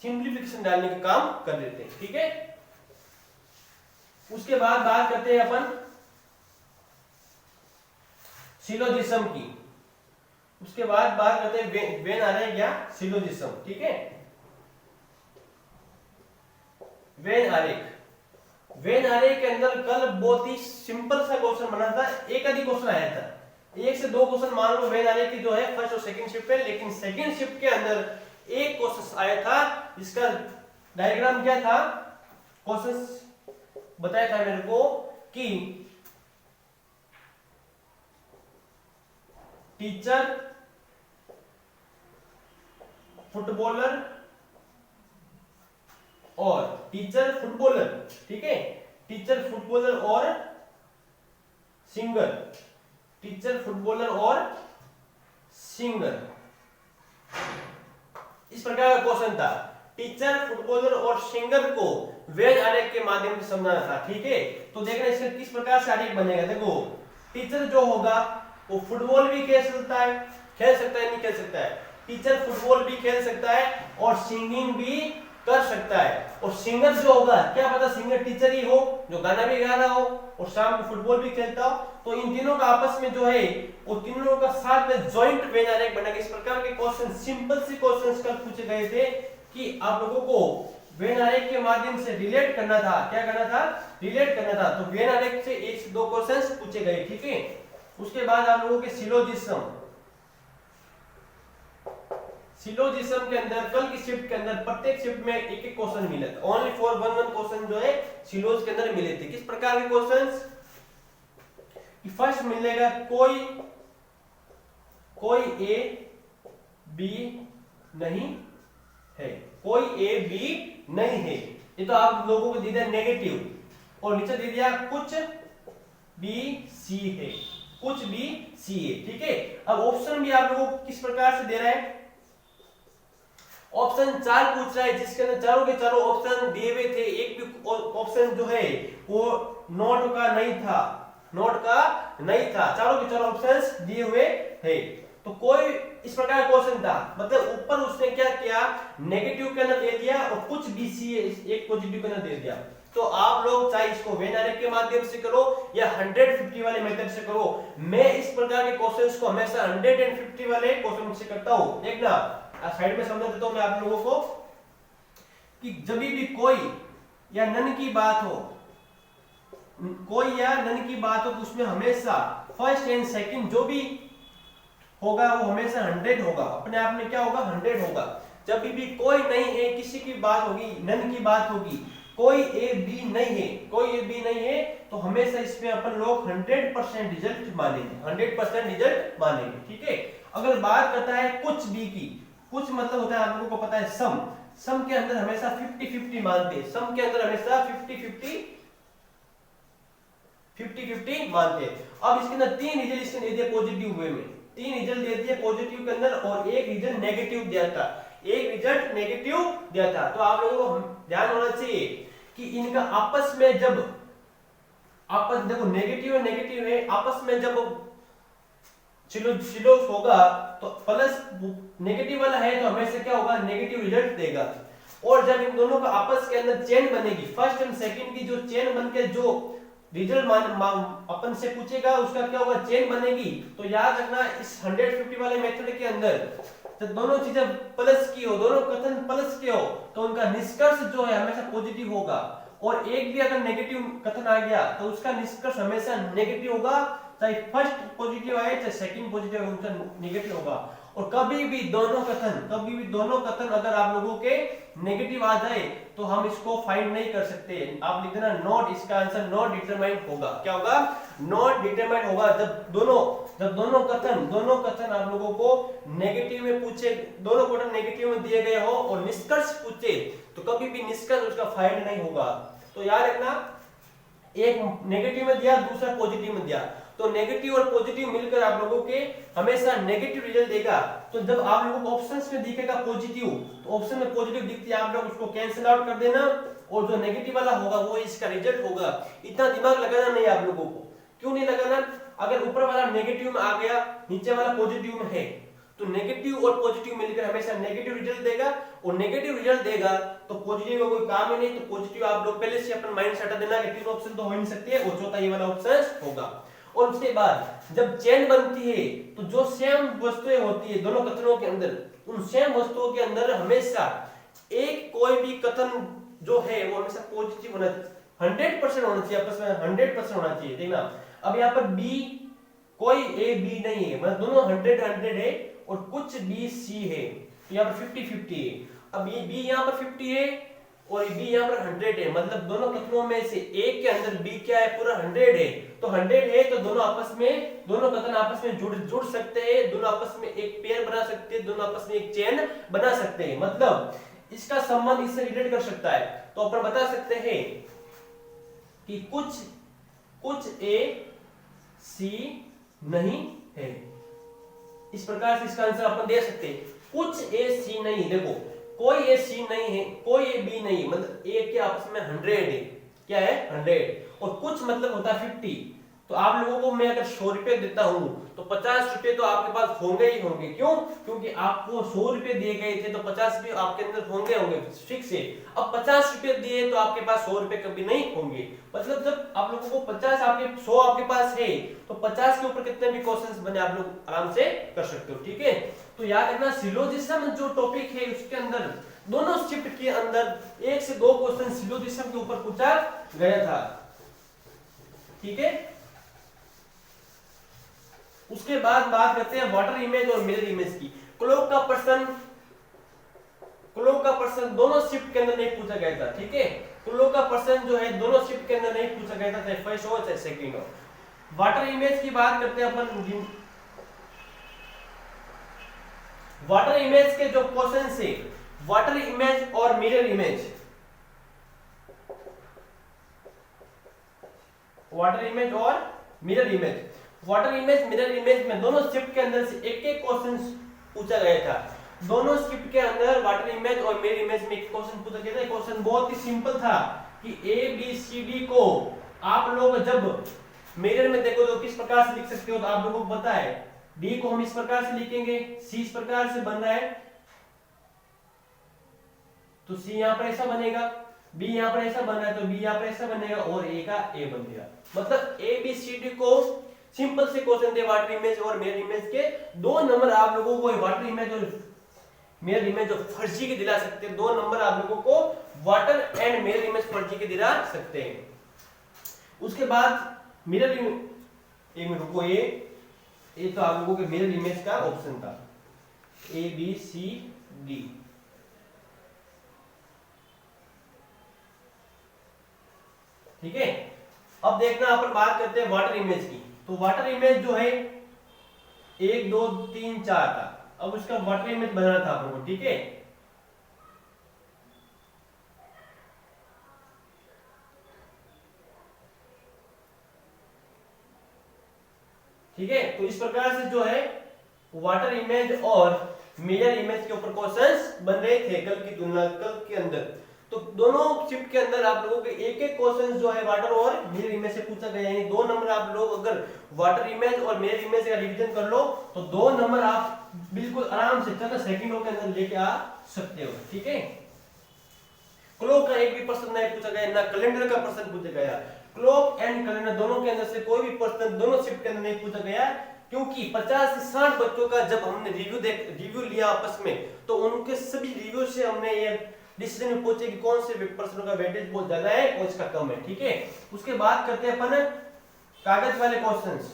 सिंप्लीफिकेशन डालने का काम कर देते हैं, ठीक है। उसके बाद बात करते हैं अपन सिलोजिज्म की। उसके बाद बात करते हैं वेन आ रहे क्या? सिलोजिज्म, ठीक है। वेन आरेख, वेन आरेख के अंदर कल बहुत ही सिंपल सा क्वेश्चन बना था, एक आधी क्वेश्चन आया था, 1 से 2 क्वेश्चन मान लो वेन आरेख की जो है फर्स्ट और सेकंड शिफ्ट पे। लेकिन सेकंड शिफ्ट के अंदर एक क्वेश्चन आया था, इसका डायग्राम क्या था, क्वेश्चन बताया था मेरे को कि टीचर, फुटबॉलर और टीचर फुटबॉलर, ठीक है, टीचर फुटबॉलर और सिंगर, टीचर फुटबॉलर और सिंगर, इस प्रकार का क्वेश्चन था। टीचर फुटबॉलर और सिंगर को वेन आरेख के माध्यम से समझाना था, ठीक है। तो देखना इसका किस प्रकार से आरेख बनेगा। देखो टीचर जो होगा वो फुटबॉल भी खेल सकता है नहीं खेल सकता है, टीचर फुटबॉल भी खेल सकता है और सिंगिंग भी कर सकता है। और सिंगर जो होगा, क्या पता सिंगर टीचर ही हो जो गाना भी गा रहा हो और शाम को फुटबॉल भी खेलता हो, तो इन तीनों का आपस में जो है वो तीनों का साथ में जॉइंट वेन आरेख बनेगा। इस प्रकार के क्वेश्चन, सिंपल से क्वेश्चंस कल पूछे गए थे कि आप लोगों को वेन आरेख के माध्यम से रिलेट करना था। क्या करना था? रिलेट करना था। तो वेन आरेख से 1 से 2 क्वेश्चंस पूछे गए, ठीक है। उसके बाद आप लोगों के सिलोजिज्म, सिलोजिज्म के अंदर कल की शिफ्ट के अंदर प्रत्येक शिफ्ट में एक एक क्वेश्चन मिला था, ओनली फॉर वन क्वेश्चन जो है सिलोज के अंदर मिले थे। किस प्रकार के क्वेश्चंस? फर्स्ट मिलेगा कोई ए बी नहीं है, कोई ए बी नहीं है, ये तो आप लोगों को दे दिया नेगेटिव, और नीचे दे दिया कुछ बी सी है, कुछ भी सी है, ठीक है। अब ऑप्शन भी आप लोगों को किस प्रकार से दे रहा है, ऑप्शन 4 पूछ रहा है जिसके अंदर चारों के चारों ऑप्शन दिए हुए थे, एक भी ऑप्शन जो है वो नोट का नहीं था, नोट का नहीं था, चारों के चारों ऑप्शंस दिए हुए थे। तो कोई इस प्रकार क्वेश्चन था, मतलब ऊपर उसने क्या किया, नेगेटिव के अंदर दे दिया और कुछ भी सी एक पॉजिटिव के अंदर दे दिया। तो आप लोग चाहे इसको वेन आरेख के माध्यम से करो या 150 वाले मेथड से करो, मैं इस प्रकार के क्वेश्चंस को हमेशा 150 वाले क्वेश्चन से करता हूं। देखना साइड में समझा देता हूं मैं आप लोगों को कि जब भी कोई या नन की बात हो, कोई या नन की बात हो तो उसमें हमेशा फर्स्ट एंड सेकंड जो भी होगा वो हमेशा 100 होगा, अपने आप में क्या होगा 100 होगा। जब भी कोई नहीं है, किसी की बात होगी, नन की बात होगी, कोई ए बी नहीं है, कोई ए बी नहीं है, तो हमेशा इसमें अपन लोग 100% रिजल्ट मानेंगे, 100% रिजल्ट मानेंगे, ठीक है। अगर बात करता है कुछ बी की, कुछ मतलब होता है आप लोगों को पता है सम, सम के अंदर हमेशा 50-50 मानते हैं, सम के अंदर हमेशा 50-50 मानते हैं। अब इसके अंदर 3 रिजल्ट इसने दे दिए पॉजिटिव वे में, 3 रिजल्ट दे दिए पॉजिटिव के अंदर और एक रिजल्ट नेगेटिव दिया था, एक रिजल्ट नेगेटिव दिया था। तो आप लोगों को ध्यान होना चाहिए कि इनका आपस में जब आपस देखो नेगेटिव है, आपस में जब सिलोस होगा तो प्लस नेगेटिव वाला है तो हमेशा क्या होगा नेगेटिव रिजल्ट देगा। और जब इन दोनों का आपस के अंदर चेन बनेगी, फर्स्ट एंड सेकंड की जो चेन बनके जो रिजल्ट अपन से पूछेगा उसका क्या होगा चेन बनेगी। तो याद रखना इस 150 वाले मेथड के अंदर जब दोनों चीजें प्लस की हो, दोनों कथन प्लस के हो तो उनका निष्कर्ष जो है हमेशा पॉजिटिव होगा, और एक भी अगर नेगेटिव कथन आ गया तो उसका निष्कर्ष हमेशा नेगेटिव होगा, चाहे फर्स्ट पॉजिटिव आए चाहे सेकंड पॉजिटिव आए उनका नेगेटिव होगा। और कभी भी दोनों कथन अगर आप लोगों के नेगेटिव आ जाए तो हम इसको फाइंड नहीं कर सकते। आप लिख देना नॉट, इसका आंसर नॉट डिटरमाइंड होगा। क्या होगा? नॉट डिटरमाइंड होगा। जब दोनों कथन आप लोगों को नेगेटिव में पूछे, दोनों कथन नेगेटिव में दिए गए हो और निष्कर्ष पूछे तो कभी भी निष्कर्ष उसका फाइंड नहीं होगा। तो याद रखना, एक नेगेटिव में दिया, दूसरा पॉजिटिव में दिया, तो नेगेटिव और पॉजिटिव मिलकर आप लोगों के हमेशा नेगेटिव रिजल्ट देगा। तो जब आप लोगों को ऑप्शंस में दिखेगा पॉजिटिव, तो ऑप्शन में पॉजिटिव दिखती है, आप लोग उसको कैंसिल आउट कर देना और जो नेगेटिव वाला होगा वो इसका रिजल्ट होगा। इतना दिमाग लगाना नहीं आप लोगों को। क्यों नहीं लगाना? अगर ऊपर वाला नेगेटिव में आ गया, नीचे वाला पॉजिटिव में है, तो नेगेटिव और पॉजिटिव मिलकर हमेशा नेगेटिव रिजल्ट देगा, और नेगेटिव रिजल्ट देगा तो पॉजिटिव का कोई काम ही नहीं। तो पॉजिटिव आप लोग पहले से अपन माइंड से हटा देना कि 3 ऑप्शन तो हो ही नहीं सकते और चौथा ये वाला ऑप्शन होगा। और उसके बाद जब चेन बनती है तो जो सेम वस्तुएं होती है दोनों कथनों के अंदर, उन सेम वस्तुओं के अंदर हमेशा एक कोई भी कथन जो है वो हमेशा पॉजिटिव होना, 100% होना चाहिए, आपस में 100% होना चाहिए। देखना अब यहाँ पर बी, कोई ए बी नहीं है, मतलब दोनों 100 है और कुछ बी सी है, तो यहाँ पर 50-50 है। अब ये बी यहाँ पर 50 है और बी यहाँ पर 100 है, मतलब दोनों कथनों में से एक के अंदर बी क्या है, पूरा 100 है। तो 100 है तो दोनों कथन आपस में जुड़ सकते हैं, दोनों आपस में एक पेयर बना सकते हैं, दोनों आपस में एक चेन बना सकते हैं, मतलब इसका संबंध इससे रिलेट कर सकता है। तो अपन बता सकते हैं कि कुछ ए सी नहीं है, इस प्रकार से इसका आंसर अपन दे सकते हैं। कुछ ए सी नहीं, देखो कोई ए सी नहीं है, कोई ए बी नहीं, मतलब ए के आपस में 100 है, क्या है 100, और कुछ मतलब होता है 50। तो आप लोगों को मैं अगर 100 रुपए देता हूं तो 50 रुपए तो आपके पास होंगे ही होंगे। क्यों? क्योंकि आपको 100 रुपए दिए गए थे तो 50 रुपए आपके अंदर होंगे फिक्स है। अब 50 रुपए दिए तो आपके पास 100 रुपए कभी नहीं होंगे, मतलब जब आप लोगों को 50 100 आपके पास है तो 50 के ऊपर कितने भी क्वेश्चंस बने आप लोग आराम से कर सकते हो, ठीक है। तो याद रखना सिलोजिज्म जो टॉपिक है उसके अंदर दोनों शिफ्ट के अंदर 1 से 2 क्वेश्चन सिलोजिज्म के ऊपर पूछा गया था, ठीक है। उसके बाद बात करते हैं वाटर इमेज और मिरर इमेज की। क्लॉक का प्रश्न दोनों शिफ्ट के अंदर नहीं पूछा गया था, ठीक है। क्लॉक का प्रश्न जो है दोनों शिफ्ट के अंदर नहीं पूछा गया था, चाहे फर्स्ट हो चाहे सेकंड हो। वाटर इमेज की बात करते हैं अपन। वाटर इमेज के जो क्वेश्चन है, वाटर इमेज और मिरर इमेज, वाटर इमेज और mirror image. Water image mirror image में दोनों शिफ्ट के अंदर से एक एक क्वेश्चन पूछा गया था। दोनों शिफ्ट के अंदर वाटर इमेज और मिरर इमेज में एक क्वेश्चन पूछा गया था। क्वेश्चन बहुत ही सिंपल था कि ए बी सी डी को आप लोग जब मिरर में देखो तो किस प्रकार से लिख सकते हो, तो आप लोगों को पता है डी को हम इस प्रकार से लिखेंगे, सी इस प्रकार से बन रहा है तो सी यहां पर ऐसा बनेगा, बी यहां पर ऐसा बन रहा है तो बी यहां पर ऐसा बनेगा और ए का ए बन गया। मतलब ए बी सी डी को सिंपल से क्वेश्चन थे वाटर इमेज और मिरर इमेज के, 2 नंबर आप लोगों को वाटर इमेज और मिरर इमेज जो फर्जी के दिला सकते हैं, 2 नंबर आप लोगों को वाटर एंड मिरर इमेज फर्जी के दिला सकते हैं। उसके बाद मिरर एक मिनट रुको, ये तो आप लोगों के मिरर इमेज का ऑप्शन था ए बी सी डी। ठीक है, अब देखना अपन बात करते हैं वाटर इमेज की। तो वाटर इमेज जो है 1 2 3 4 था, अब उसका वाटर इमेज बनाना था अपन को। ठीक है, ठीक है, तो इस प्रकार से जो है वाटर इमेज और मिरर इमेज के ऊपर क्वेश्चंस बन रहे थे कल की तुलना कल के अंदर। तो दोनों शिफ्ट के अंदर आप लोगों के एक एक क्वेश्चन जो है वाटर और मिरर इमेज से पूछा गया, यानी 2 नंबर आप लोग अगर वाटर इमेज और मिरर इमेज का रिवीजन कर लो तो 2 नंबर आप बिल्कुल आराम से चंद सेकंडों के अंदर लेके आ सकते हो। ठीक है, क्लॉक का एक भी प्रश्न नहीं पूछा गया, ना कैलेंडर का प्रश्न पूछा गया। क्लॉक एंड कैलेंडर दोनों के अंदर से कोई भी प्रश्न दोनों शिफ्ट के अंदर नहीं पूछा गया, क्योंकि 50 से 60 बच्चों का जब हमने रिव्यू लिया आपस में तो उनके सभी रिव्यू से हमने ये डिसीजन में पहुंचे कि कौन से प्रश्नों का वेटेज बहुत ज्यादा है कौन सा कम है। ठीक है, उसके बाद करते हैं अपन कागज वाले क्वेश्चंस,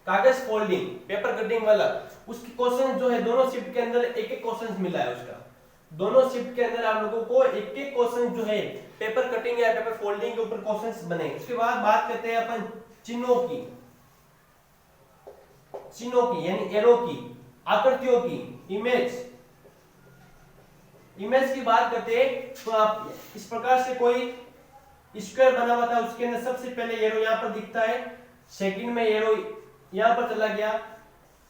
कागज फोल्डिंग पेपर कटिंग वाला। उसकी क्वेश्चन जो है दोनों शिफ्ट के अंदर एक एक क्वेश्चन मिला है उसका, दोनों शिफ्ट के अंदर आप लोगों को एक एक क्वेश्चन जो है पेपर कटिंग या पेपर फोल्डिंग के ऊपर क्वेश्चंस बने। उसके बाद बात करते हैं अपन चिन्हों की, यानी एरो की, आकृतियों की, इमेज की बात करते हैं तो आप इस प्रकार से कोई स्क्वायर बना हुआ था, उसके अंदर सबसे पहले एरो यहां पर दिखता है, सेकंड में एरो यहां पर चला गया,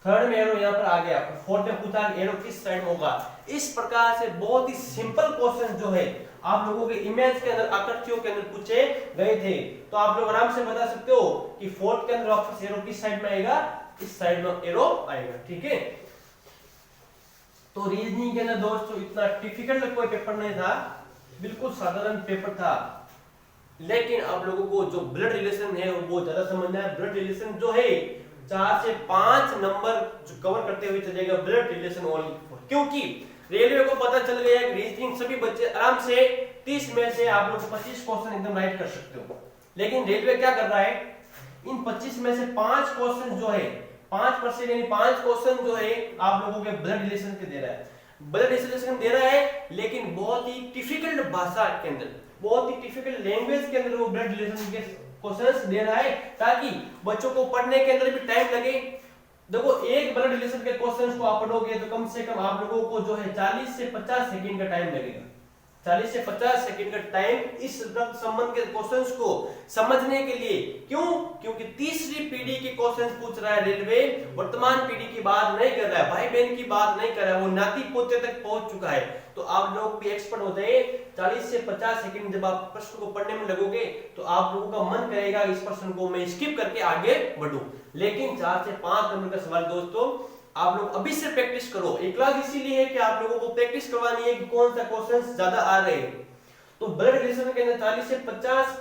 थर्ड में एरो यहां पर आ गया, फोर्थ में पूछा एरो किस साइड में होगा। इस प्रकार से बहुत ही सिंपल क्वेश्चन जो है आप लोगों के इमेज के अंदर आकृतियों के अंदर पूछे गए थे। तो आप लोग आराम से बता सकते हो कि फोर्थ के अंदर वापस एरो किस साइड में आएगा, इस साइड में एरो आएगा। ठीक है, तो रीजनिंग के अंदर दोस्तों इतना डिफिकल्ट कोई पेपर नहीं था, बिल्कुल साधारण पेपर था, लेकिन आप लोगों को जो ब्लड रिलेशन है वो ज्यादा समझना है। ब्लड रिलेशन जो है 4 से 5 नंबर जो कवर करते हुए चलेगा ब्लड रिलेशन ओनली, क्योंकि रेलवे को पता चल गया है रीजनिंग सभी बच्चे आराम से 30 में से आप लोग 25 क्वेश्चन एकदम राइट कर सकते हो, लेकिन रेलवे क्या कर रहा है इन 25 में से 5 क्वेश्चन जो है 5% यानी 5 क्वेश्चन जो है आप लोगों के ब्लड रिलेशन के दे रहा है, ब्लड रिलेशन दे रहा है, लेकिन बहुत ही डिफिकल्ट भाषा के अंदर, बहुत ही डिफिकल्ट लैंग्वेज के अंदर वो ब्लड रिलेशन के क्वेश्चंस दे रहा है ताकि बच्चों को पढ़ने के अंदर भी टाइम लगे। देखो एक ब्लड रिलेशन के क्वेश्चंस को आप पढ़ोगे तो कम से कम आप लोगों को जो है 40 से 50 सेकंड का टाइम लगेगा, 40 से 50 सेकंड का टाइम इस रक्त संबंध के क्वेश्चंस को समझने के लिए। क्यों? क्योंकि तीसरी पीढ़ी के क्वेश्चंस पूछ रहा है रेलवे, वर्तमान पीढ़ी की बात नहीं कर रहा है, भाई बहन की बात नहीं कर रहा है, वो नाती पोते तक पहुंच चुका है। तो आप लोग भी एक्सपर्ट हो जाए, 40 से 50 सेकंड जब आप प्रश्न को पढ़ने में लगोगे तो आप लोगों का मन करेगा इस प्रश्न को मैं स्किप करके आगे बढ़ूं। लेकिन 4 से 5 नंबर का सवाल दोस्तों आप लोग अभी से प्रैक्टिस करो। एक क्लास इसीलिए है कि आप लोगों को प्रैक्टिस करवानी है कि कौन सा क्वेश्चंस ज्यादा आ रहे हैं। तो ब्लड रिलेशन के अंदर 40 से 50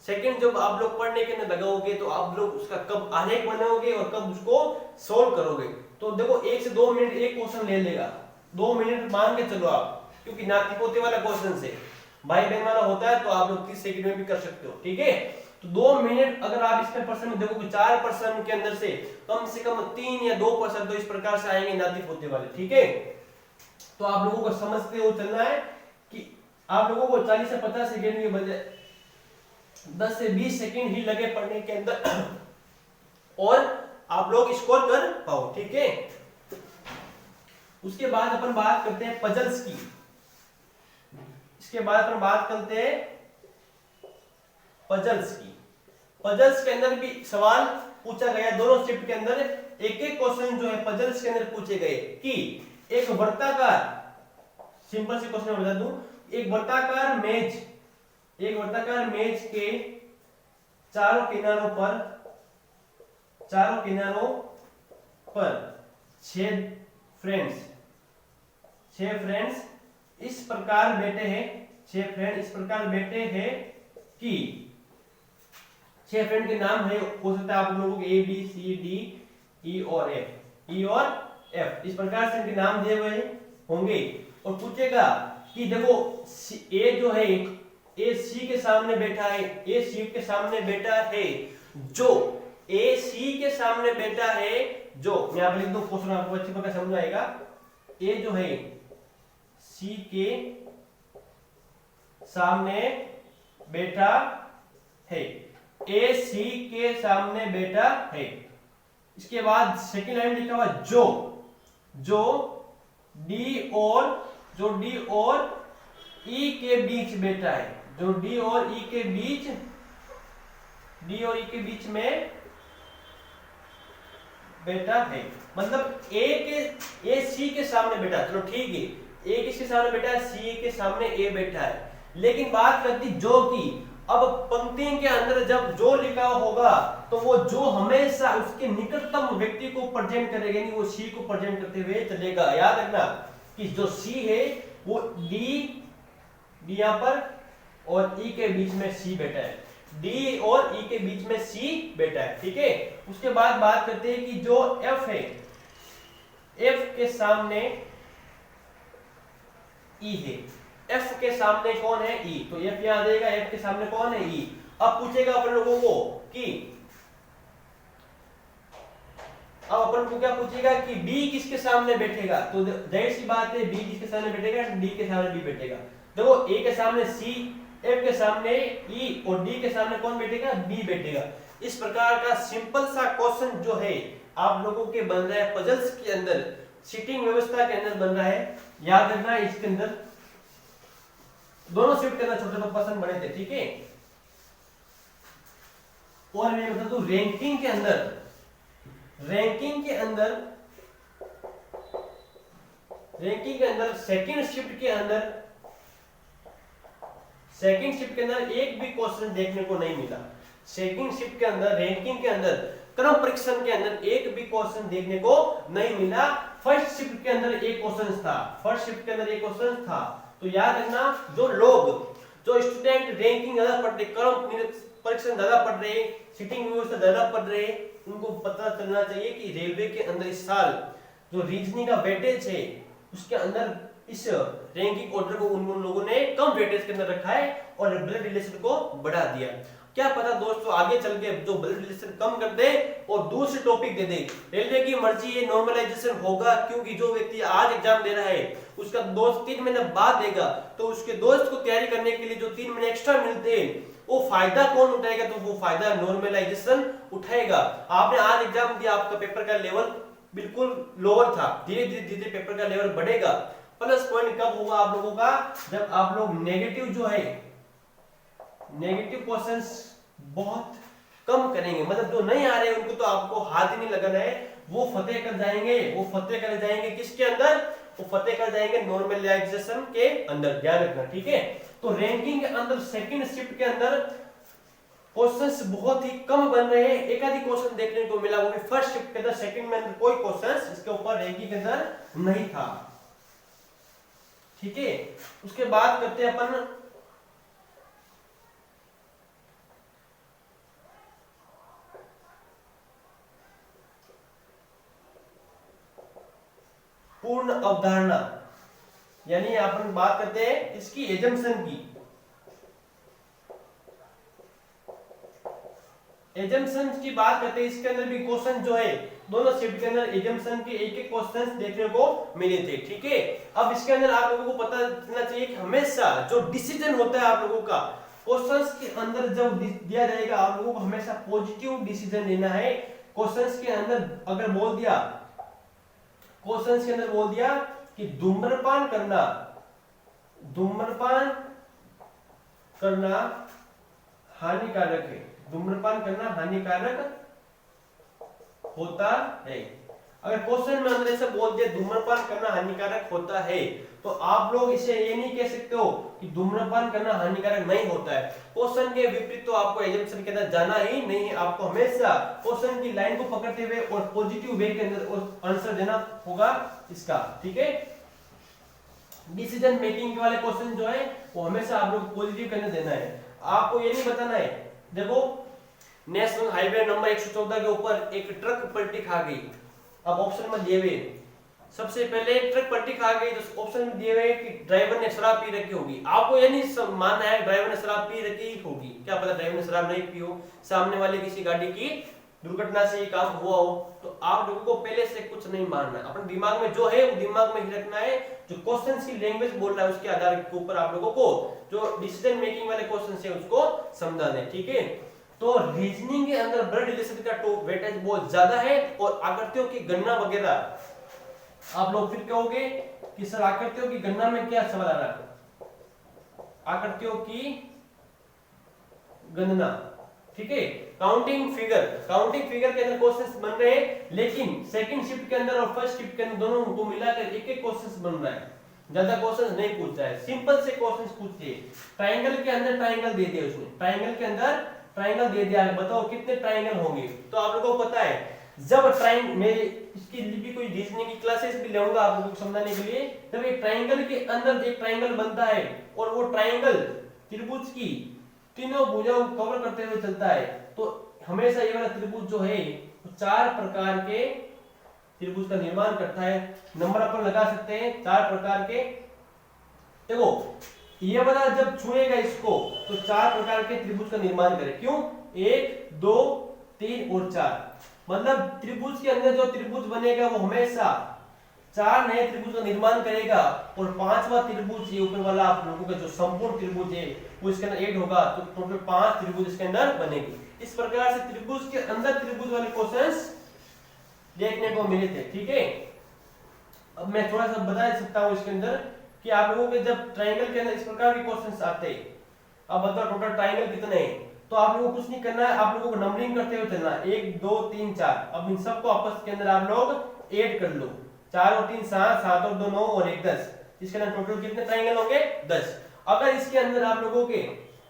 सेकंड जब आप लोग पढ़ने के अंदर लगाओगे तो आप लोग उसका कब आरेख बनाओगे और कब उसको सोल्व करोगे। तो देखो 1 से 2 मिनट एक क्वेश्चन ले लेगा, 2 मिनट मान के चलो आप, क्योंकि नाती पोते वाला क्वेश्चन है, भाई बहन वाला होता है तो आप लोग 30 सेकंड में भी कर सकते हो। ठीक है, तो 2 मिनट अगर आप इसमें पर्सन में देखोगे 4% के अंदर से कम 3 या 2% तो इस प्रकार से आएंगे नाती पोते वाले। ठीक है, तो आप लोगों को समझते हो चलना है कि आप लोगों को 40 से 50 सेकंड के बजाय 10 से 20 सेकंड ही लगे पढ़ने के अंदर और आप लोग स्कोर कर पाओ। ठीक है, उसके बाद अपन बात करते हैं पजल्स की, इसके बाद अपन बात करते हैं पजल्स की। पजल्स के अंदर भी सवाल पूछा गया, दोनों शिफ्ट के अंदर एक एक क्वेश्चन जो है पजल्स के अंदर पूछे गए कि एक वर्ताकार, सिंपल से क्वेश्चन बता दूं, एक वर्ताकार मेज के चारों किनारों पर छह फ्रेंड्स इस प्रकार बैठे हैं, कि छह फ्रेंड के नाम है, हो सकता है आप लोगों को A B C D E और एफ इस प्रकार से इनके नाम दिए हुए होंगे और पूछेगा कि देखो ए जो है ए सी के सामने बैठा है, ए सी के सामने बैठा है, जो ए सी के सामने बैठा है, जो मैं आप लिख दूं क्वेश्चन आपको अच्छी प्रकार समझ आएगा। ए जो है सी के सामने बैठा है, ए सी के सामने बैठा है। इसके बाद सेकंड लाइन लिखा हुआ जो डी और ई के बीच बैठा है, जो डी और ई के बीच में बैठा है, मतलब ए सी के सामने बैठा, चलो ठीक है, ए किसके सामने बैठा है, सी के सामने ए बैठा है। लेकिन बात करती जो की, अब पंक्ति के अंदर जब जो लिखा होगा तो वो जो हमेशा उसके निकटतम व्यक्ति को प्रेजेंट करेगा, यानी वो सी को प्रेजेंट करते हुए चलेगा। याद रखना कि जो सी है वो डी यहां पर और ई के बीच में सी बैठा है, डी और ई के बीच में सी बैठा है, ठीक है। उसके बाद बात करते हैं कि जो एफ है, एफ के सामने ई है, एफ के सामने कौन है, ई, तो एफ यहां आ जाएगा, एफ के सामने कौन है, ई। अब पूछेगा अपन लोगों को कि अब अपन को क्या पूछेगा कि बी किसके सामने बैठेगा, तो जाहिर सी बात है बी किसके सामने बैठेगा, डी के सामने बी बैठेगा। देखो ए के सामने सी, एफ के सामने ई और डी के सामने कौन बैठेगा, बी बैठेगा। इस प्रकार का सिंपल सा क्वेश्चन जो है आप लोगों के बन रहा है पजल्स के अंदर, सीटिंग व्यवस्था के अंदर बन रहा है। याद रखना इसके अंदर दोनों शिफ्ट के अंदर छोटे छोटे क्वेश्चन बने थे, ठीक है। और मैं बता दूं रैंकिंग के अंदर सेकंड शिफ्ट के अंदर एक भी क्वेश्चन देखने को नहीं मिला। सेकंड शिफ्ट के अंदर रैंकिंग के अंदर क्रम परीक्षण के अंदर एक भी क्वेश्चन देखने को नहीं मिला। फर्स्ट शिफ्ट के अंदर एक क्वेश्चन था, तो याद रखना जो स्टूडेंट रैंकिंग ज्यादा पढ़ रहे, क्रम परीक्षण ज्यादा पढ़ रहे, सिटिंग व्यवस्था ज्यादा पढ़ रहे, उनको पता चलना चाहिए कि रेलवे के अंदर इस साल जो रीजनिंग का वेटेज है उसके अंदर इस रैंकिंग ऑर्डर को उन लोगों ने कम वेटेज के अंदर रखा है और ब्लड रिलेशन को बढ़ा दिया। क्या पता दोस्तों आगे चल के जो ब्लड रिलेशन कम कर दे और दूसरे टॉपिक दे दे। रेलवे की मर्जी है, नॉर्मलाइजेशन होगा, क्योंकि जो व्यक्ति आज एग्जाम दे रहा है उसका दोस्त 3 महीने बाद देगा, तो उसके दोस्त को तैयारी करने के लिए जो 3 महीने एक्स्ट्रा मिलते हैं वो फायदा कौन उठाएगा, तो वो फायदा नॉर्मलाइजेशन उठाएगा। आपने आज एग्जाम दिया, आपका पेपर का लेवल बिल्कुल लोअर था, धीरे धीरे पेपर का लेवल बढ़ेगा। प्लस पॉइंट कब होगा आप लोगों का, जब आप लोग नेगेटिव क्वेश्चंस बहुत कम करेंगे, मतलब जो नहीं आ रहे उनको तो आपको हाथ ही नहीं लगाना है, वो फतेह कर जाएंगे किसके अंदर, वो फतेह कर जाएंगे नॉर्मलाइजेशन के अंदर। ध्यान रखना, ठीक है। तो रैंकिंग के अंदर सेकंड शिफ्ट के अंदर क्वेश्चंस बहुत ही कम बन रहे हैं, एक आधी क्वेश्चन देखने को मिला, वो भी फर्स्ट शिफ्ट के अंदर। सेकंड में अंदर कोई क्वेश्चंस इसके ऊपर रैंकिंग के अंदर नहीं था, ठीक है। उसके बाद करते हैं अपन पूर्ण अवधारणा, यानी अपन बात करते हैं इसकी एजम्पशन की। एजम्पशन की बात करते हैं, इसके अंदर भी क्वेश्चन जो है दोनों शिफ्ट के अंदर एजम्पशन के एक क्वेश्चन देखने को मिले थे, ठीक है। अब इसके अंदर आप लोगों को पता चलना चाहिए कि हमेशा जो डिसीजन होता है आप लोगों का क्वेश्चंस के अंदर जब दिया जाएगा, आप लोगों को हमेशा पॉजिटिव डिसीजन लेना है। क्वेश्चंस के अंदर अगर बोल दिया कि धूम्रपान करना हानिकारक है, धूम्रपान करना हानिकारक होता है। अगर क्वेश्चन में अंदर से बोल दिया धूम्रपान करना हानिकारक होता है, तो आप लोग इसे ये नहीं कह सकते हो कि धूम्रपान करना हानिकारक नहीं होता है। क्वेश्चन के विपरीत तो आपको एजम्पशन के अंदर जाना ही नहीं है। आपको हमेशा क्वेश्चन की लाइन को पकड़ते हुए और पॉजिटिव वे के अंदर आंसर देना होगा इसका, ठीक है। डिसीजन मेकिंग वाले क्वेश्चन जो है वो हमेशा आप लोग पॉजिटिव के अंदर देना है। आपको ये नहीं बताना है, देखो नेशनल हाईवे नंबर 114 के ऊपर एक ट्रक पलटी खा गई। अब ऑप्शन में दिए हुए सबसे पहले ट्रक पलटी खा गई, तो ऑप्शन में दिए हुए कि ड्राइवर ने शराब पी रखी होगी। आपको ये नहीं मानना है ड्राइवर ने शराब पी रखी होगी, क्या पता ड्राइवर ने शराब नहीं पी हो, सामने वाले किसी गाड़ी की दुर्घटना से ये काम हुआ हो। तो आप लोगों को पहले से कुछ नहीं मानना है, अपने दिमाग में जो है वो दिमाग में ही रखना है। जो क्वेश्चन की लैंग्वेज बोल रहा है उसके आधार के ऊपर आप लोगों को जो डिसीजन मेकिंग वाले क्वेश्चन है उसको समझाना है, ठीक है। तो रीजनिंग के अंदर ब्लड रिलेशन का तो वेटेज बहुत ज्यादा है, और आकृतियों की गणना वगैरह आप लोग फिर कहोगे कि सर आकृतियों की गणना में क्या सवाल आ रहा है, आकृतियों की गणना, ठीक है। काउंटिंग फिगर के अंदर क्वेश्चंस बन रहे हैं, लेकिन सेकंड शिफ्ट के अंदर और फर्स्ट शिफ्ट के अंदर दोनों को मिलाकर एक एक क्वेश्चंस बन रहा है, ज्यादा क्वेश्चंस नहीं पूछता है, सिंपल से क्वेश्चंस पूछते हैं। ट्रायंगल के अंदर ट्रायंगल दे दिया उसने, ट्रायंगल के अंदर ट्रायंगल दे दिया है, बताओ कितने ट्रायंगल होंगे। तो आप लोगों को पता है जब ट्रायंगल में इसकी भी कोई रीजनिंग की क्लासेस भी लूंगा आप लोगों को समझाने के लिए, जब एक ट्रायंगल के अंदर एक ट्रायंगल बनता है और वो ट्रायंगल त्रिभुज की तीनों भुजाओं को कवर करते हुए चलता है, तो हमेशा ये वाला त्रिभुज जो है वो 4 प्रकार के त्रिभुज का निर्माण करता है। नंबर अपन लगा सकते हैं 4 प्रकार के। देखो ये वाला जब छुएगा इसको तो 4 प्रकार के त्रिभुज का निर्माण करे, क्यों 1 2 3 और 4, मतलब त्रिभुज के अंदर जो त्रिभुज बनेगा वो हमेशा 4 नए त्रिभुज का निर्माण करेगा, और 5वां त्रिभुज ये ऊपर वाला आप लोगों का जो संपूर्ण त्रिभुज है वो इसके अंदर ऐड होगा, तो टोटल 5 त्रिभुज इसके अंदर बनेंगे। इस प्रकार से त्रिभुज के अंदर त्रिभुज वाले क्वेश्चंस देखने को मिले थे, ठीक है। अब मैं थोड़ा सा बता सकता हूं इसके अंदर कि आप लोगों के जब ट्रायंगल के अंदर इस प्रकार के क्वेश्चंस आते हैं, अब बताओ टोटल ट्रायंगल कितने हैं, तो आप लोगों को कुछ नहीं करना है, आप लोगों को नंबरिंग करते हुए चलना है 1 2 3 4। अब इन सबको आपस के अंदर आप लोग ऐड कर लो, 4 और 3 7, 7 और 2 9 और 1 10, इसके अंदर टोटल कितने ट्रायंगल होंगे 10। अगर इसके अंदर आप लोगों के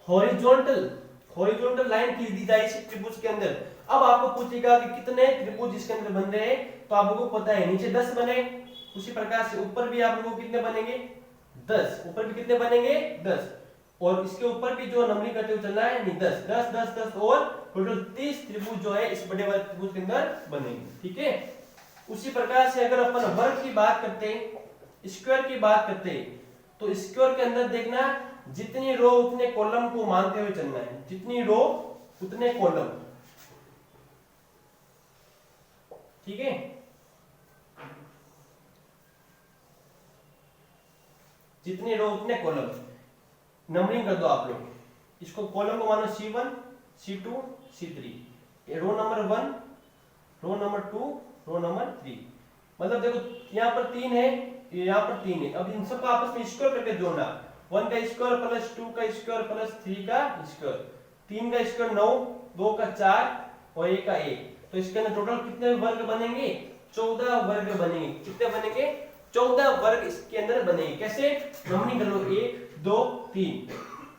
हॉरिजॉन्टल लाइन खींच दी जाए इस त्रिभुज के अंदर, अब आपको पूछेगा कि कितने त्रिभुज इसके अंदर बन रहे हैं, तो आप लोगों को पता है नीचे 10 बने, उसी प्रकार से ऊपर भी आप लोगों को कितने बनेंगे 10, ऊपर भी कितने बनेंगे 10, और इसके ऊपर भी जो नंबरिंग करते हुए चलना है नहीं 10 10 10 10 और टोटल 30 त्रिभुज जो है इस बड़े वाले त्रिभुज के अंदर बनेंगे, ठीक है। उसी प्रकार से अगर अपन वर्ग की बात करते हैं, स्क्वायर की बात करते हैं, तो स्क्वायर के अंदर देखना जितनी रो उतने कॉलम को मानते हुए चलना है, जितनी रो उतने कॉलम, ठीक है। जितनी रो उतने कॉलम, नंबरिंग कर दो आप लोग, इसको कॉलम को मानो C1 C2 C3, row number 1 row number 2 row number 3, मतलब देखो यहाँ पर 3 है यहाँ पर 3 है, अब इन सबको आपस में स्क्वायर करके जोड़ना, 1 का स्क्वायर प्लस 2 का स्क्वायर प्लस 3 का स्क्वायर, 3 का स्क्वायर 9, 2 का 4 और 1 का 1, तो इसके अंदर टोटल कितने वर्ग बनेंगे 14 वर्ग बनेंगे। कितने बनेंगे 14 वर्ग इसके अंदर बनेंगे। कैसे नंबरिंग कर लो 1 2 3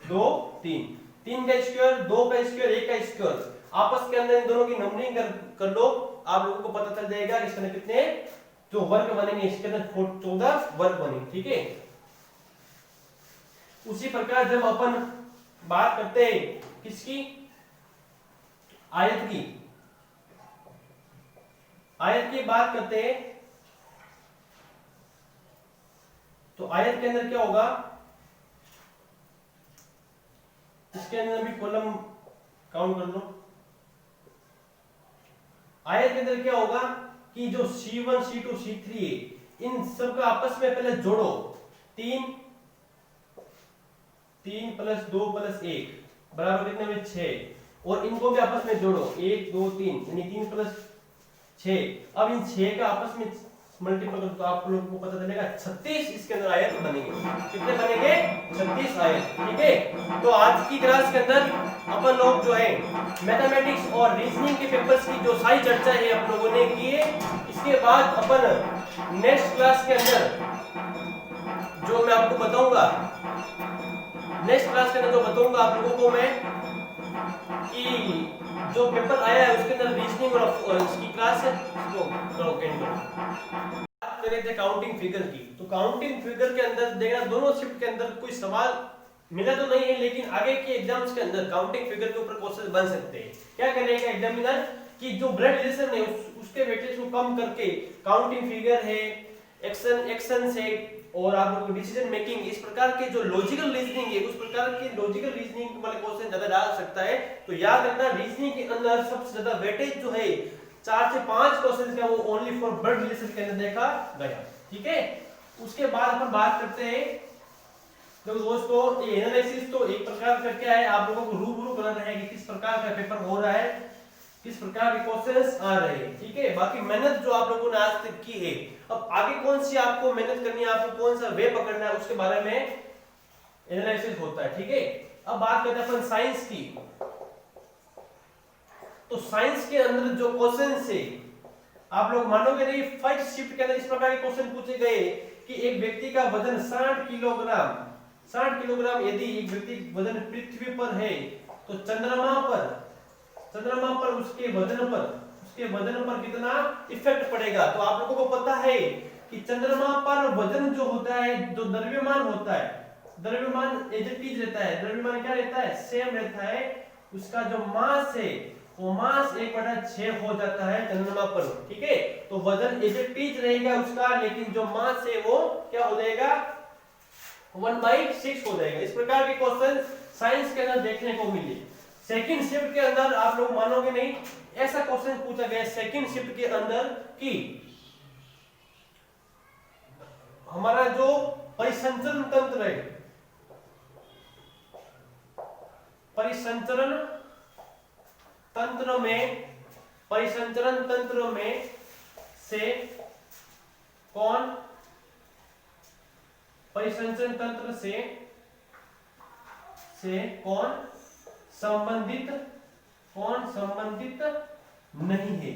2 3, 3 का स्क्वायर 2 का स्क्वायर 1 का स्क्वायर, आपस के अंदर इन दोनों की नंबरिंग कर लो, आप लोगों को पता चल जाएगा इसके अंदर कितने जो वर्ग बनेंगे, इसके अंदर 14 वर्ग बनेंगे, ठीक है। उसी प्रकार जब अपन बात करते हैं किसकी आयत की बात करते हैं, तो आयत के अंदर क्या होगा, इसके अंदर भी कॉलम काउंट कर लो। आयत के अंदर क्या होगा कि जो C1 C2 C3 है इन सब का आपस में पहले जोड़ो, 3 प्लस 2 प्लस 1 बराबर कितने में 6, और इनको भी आपस में जोड़ो 1 2 3 यानी 3 प्लस 6। अब इन 6 का आपस में मल्टीपल करो तो आप लोगों को पता चलेगा 36 इसके अंदर आयत बनेंगे। कितने बनेंगे 36 आए। ठीक है, तो आज की क्लास के अंदर अपन लोग जो है मैथमेटिक्स और रीजनिंग के पेपर्स की जो सारी चर्चा है आप लोगों ने की है। इसके बाद अपन नेक्स्ट क्लास के अंदर जो मैं आपको बताऊंगा, नेक्स्ट क्लास के अंदर जो बताऊंगा आप लोगों को मैं कि जो पेपर आया है उसके अंदर रीजनिंग और इसकी क्लास है, इसको करो कैंडल करे थे काउंटिंग फिगर की। तो काउंटिंग फिगर के अंदर देखना दोनों शिफ्ट के अंदर कोई सवाल मिला तो नहीं है, लेकिन आगे के एग्जाम्स के अंदर काउंटिंग फिगर के ऊपर क्वेश्चन बन सकते हैं। क्या करेगा एग्जामिनर कि जो ब्लड रिलेशन है उसके वेटेज को कम करके काउंटिंग फिगर है, एक्शन है और आप लोगों को डिसीजन मेकिंग, इस प्रकार के जो लॉजिकल रीजनिंग है उस प्रकार के लॉजिकल रीजनिंग वाले क्वेश्चन ज्यादा डाल सकता है। तो याद रखना रीजनिंग के अंदर सबसे ज्यादा वेटेज जो है 4 से 5 क्वेश्चन का वो ओनली फॉर ब्लड रिलेशन के अंदर देखा गया। ठीक है, उसके बाद अपन बात करते हैं। तो दोस्तों ये एनालिसिस तो एक प्रकार का क्या है, आप लोगों को रूबरू करना है कि किस प्रकार का पेपर हो रहा है, किस प्रकार के क्वेश्चंस आ रहे हैं। ठीक है, बाकी मेहनत जो आप लोगों ने आज तक की है, अब आगे कौन सी आपको मेहनत करनी है, आपको कौन सा वे पकड़ना है, उसके बारे में एनालिसिस होता है। ठीक है, अब बात करते हैं अपन साइंस की। तो साइंस के अंदर जो क्वेश्चन है आप लोग मानोगे नहीं, फर्स्ट शिफ्ट के अंदर इस प्रकार के क्वेश्चन पूछे गए कि एक व्यक्ति का वजन 60 किलोग्राम यदि एक व्यक्ति वजन पृथ्वी पर है तो चंद्रमा पर उसके वजन पर कितना इफेक्ट पड़ेगा। तो आप लोगों को पता है कि चंद्रमा पर वजन जो होता है, जो द्रव्यमान होता है, द्रव्यमान एज इट इज रहता है, द्रव्यमान क्या रहता है, सेम रहता है। उसका जो मास है वो मास 1/6 हो जाता है चंद्रमा पर। ठीक है, तो वजन एज इट इज रहेगा उसका, लेकिन जो मास है वो क्या हो जाएगा, 1/6 हो जाएगा। इस प्रकार के क्वेश्चन साइंस के अंदर देखने को मिले। सेकंड शिफ्ट के अंदर आप लोग मानोगे नहीं, ऐसा क्वेश्चन पूछा गया सेकंड शिफ्ट के अंदर कि हमारा जो परिसंचरण तंत्र है, परिसंचरण तंत्र में से कौन परिसंचरण तंत्र से कौन संबंधित नहीं है।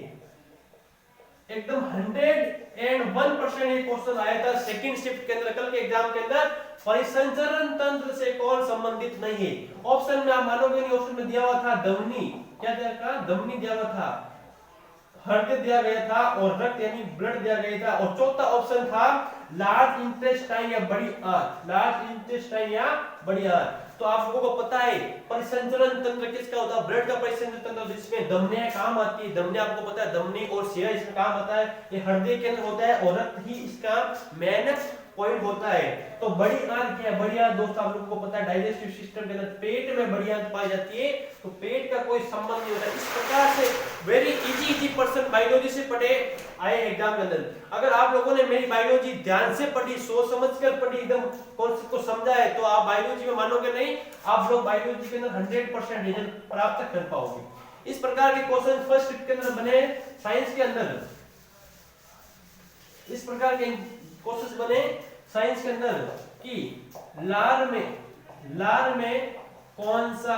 एकदम 101% ये क्वेश्चन आया था सेकंड शिफ्ट के अंदर, कल के एग्जाम के अंदर, परिसंचरण तंत्र से कौन संबंधित नहीं है। ऑप्शन में आप मानोगे नहीं, ऑप्शन में दिया हुआ था धमनी, क्या दिया था, धमनी दिया हुआ था, हृदय दिया गया था और रक्त यानी ब्लड दिया गया था, और चौथा ऑप्शन था लार्ज इंटेस्टाइन या बड़ी आंत, लार्ज इंटेस्टाइन या बड़ी आंत। तो आप लोगों को पता है परिसंचरण तंत्र किसका होता है, ब्लड का परिसंचरण तंत्र, जिसमें धमनियां काम आती है। धमनियां आपको पता है, धमनी और शिरा इसका काम आता है, ये हृदय के अंदर होता है और रक्त ही इसका मेन पॉइंट होता है। तो बड़ी आंत क्या है, बड़ी आंत दोस्तों आप लोगों को पता है डाइजेस्टिव सिस्टम के अंदर पेट में बड़ी आंत पाई जाती है, तो पेट का कोई संबंध नहीं होता। इस प्रकार से वेरी इजी पर्सन बायोलॉजी से पढ़े आए एग्जाम के अंदर। अगर आप लोगों ने मेरी बायोलॉजी ध्यान से पढ़ी, सोच समझकर पढ़ी, एकदम कॉन्सेप्ट को समझा है, तो आप बायोलॉजी में मानोगे नहीं, आप लोग बायोलॉजी के अंदर 100% रिजल्ट प्राप्त कर पाओगे। इस प्रकार के क्वेश्चन फर्स्ट शिफ्ट के अंदर बने साइंस के अंदर, इस प्रकार के क्वेश्चन बने साइंस के अंदर कि लार में कौन सा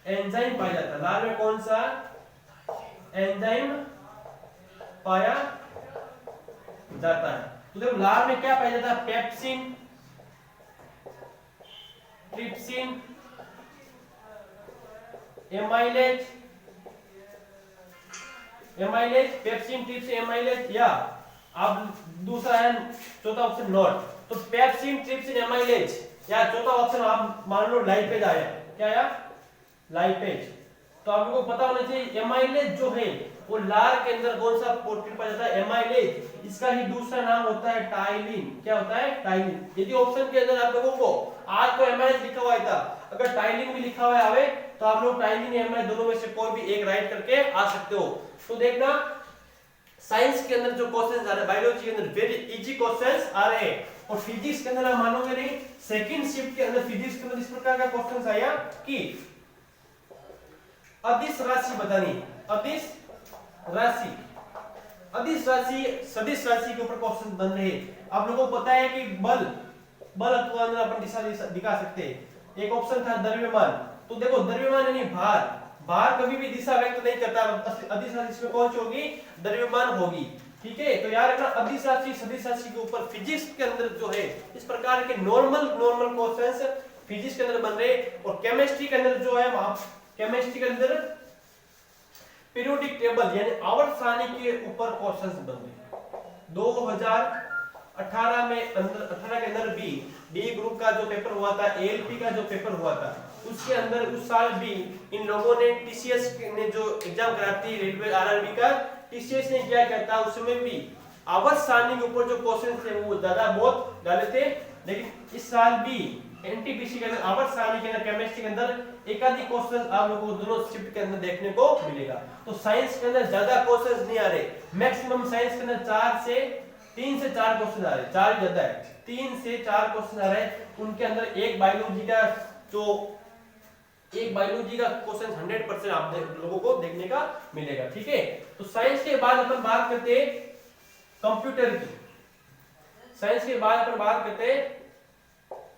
एंजाइम पाया जाता है, लार में कौन सा एंजाइम पाया जाता है। तो देखो लार में क्या पाया जाता है, pepsin, trypsin, amylase, pepsin, trypsin, amylase, या अब दूसरा है चौथा ऑप्शन नॉट। तो पेप्सिन, ट्रिप्सिन, एमाइलेज, या चौथा ऑप्शन आप मान लो लाइपेज आया, क्या आया, लाइपेज। तो आप लोगों को पता होना चाहिए एमाइलेज जो है वो लार के अंदर कौन सा प्रोटीन पाया जाता है, एमाइलेज। इसका ही दूसरा नाम होता है टाइलिन। क्या होता है, टाइलिन। यदि ऑप्शन के अंदर आप लोगों को आज तो एमाइलेज लिखा हुआ था, अगर टाइलिन भी लिखा हुआ है तो आप लोग टाइलिन या एमाइलेज दोनों में से कोई भी एक राइट करके आ सकते हो। तो देखना साइंस के अंदर जो क्वेश्चंस आ रहे हैं, बायोलॉजी के अंदर वेरी इजी क्वेश्चंस आ रहे हैं, और फिजिक्स के अंदर आप मानोगे नहीं, सेकंड शिफ्ट के अंदर फिजिक्स के अंदर इस प्रकार का क्वेश्चंस आया कि अदिश राशि बतानी, अदिश राशि, सदिश राशि के ऊपर क्वेश्चन बन रहे हैं। आप लोगों को पता है कि बल बल अथवा अंदर अपन दिखा सकते हैं। एक ऑप्शन था द्रव्यमान, तो देखो द्रव्यमान यानी भार, भार कभी भी दिशा व्यक्त नहीं करता, अदिश राशि इसमें कौन सी होगी, द्रव्यमान होगी। ठीक है, तो यार रखना अदिश राशि सदिश राशि के ऊपर फिजिक्स के अंदर जो है इस प्रकार के नॉर्मल क्वेश्चंस फिजिक्स के अंदर बन रहे, और केमिस्ट्री के अंदर जो है वहां केमिस्ट्री के अंदर पीरियोडिक टेबल यानी आवर्त सारणी के ऊपर क्वेश्चंस बन रहे। 2018 में अंदर 18 के अंदर बी ग्रुप का जो पेपर हुआ था, एएलपी का जो पेपर हुआ था, उसके अंदर उस साल भी इन लोगों ने टीसीएस ने जो एग्जाम कराती रेलवे आरआरबी का, टीसीएस ने क्या कहता उसमें भी आवर्त सारणी के ऊपर जो क्वेश्चन थे वो ज्यादा बहुत डाले थे। लेकिन इस साल भी एनटीपीसी के अंदर आवर्त सारणी के अंदर केमिस्ट्री के अंदर एकाधिक क्वेश्चन आप लोगों को दोनों शिफ्ट के अंदर देखने को मिलेगा। तो साइंस के अंदर ज्यादा क्वेश्चंस नहीं आ रहे, मैक्सिमम साइंस के अंदर 3 से 4 क्वेश्चन आ रहे, 4 ज्यादा है, 3 से 4 क्वेश्चन आ रहे हैं। उनके अंदर एक बायोलॉजी का क्वेश्चन 100% आप लोगों को देखने का मिलेगा। ठीक है, तो साइंस के बाद अपन बात करते हैं कंप्यूटर की। साइंस के बाद अपन बात करते हैं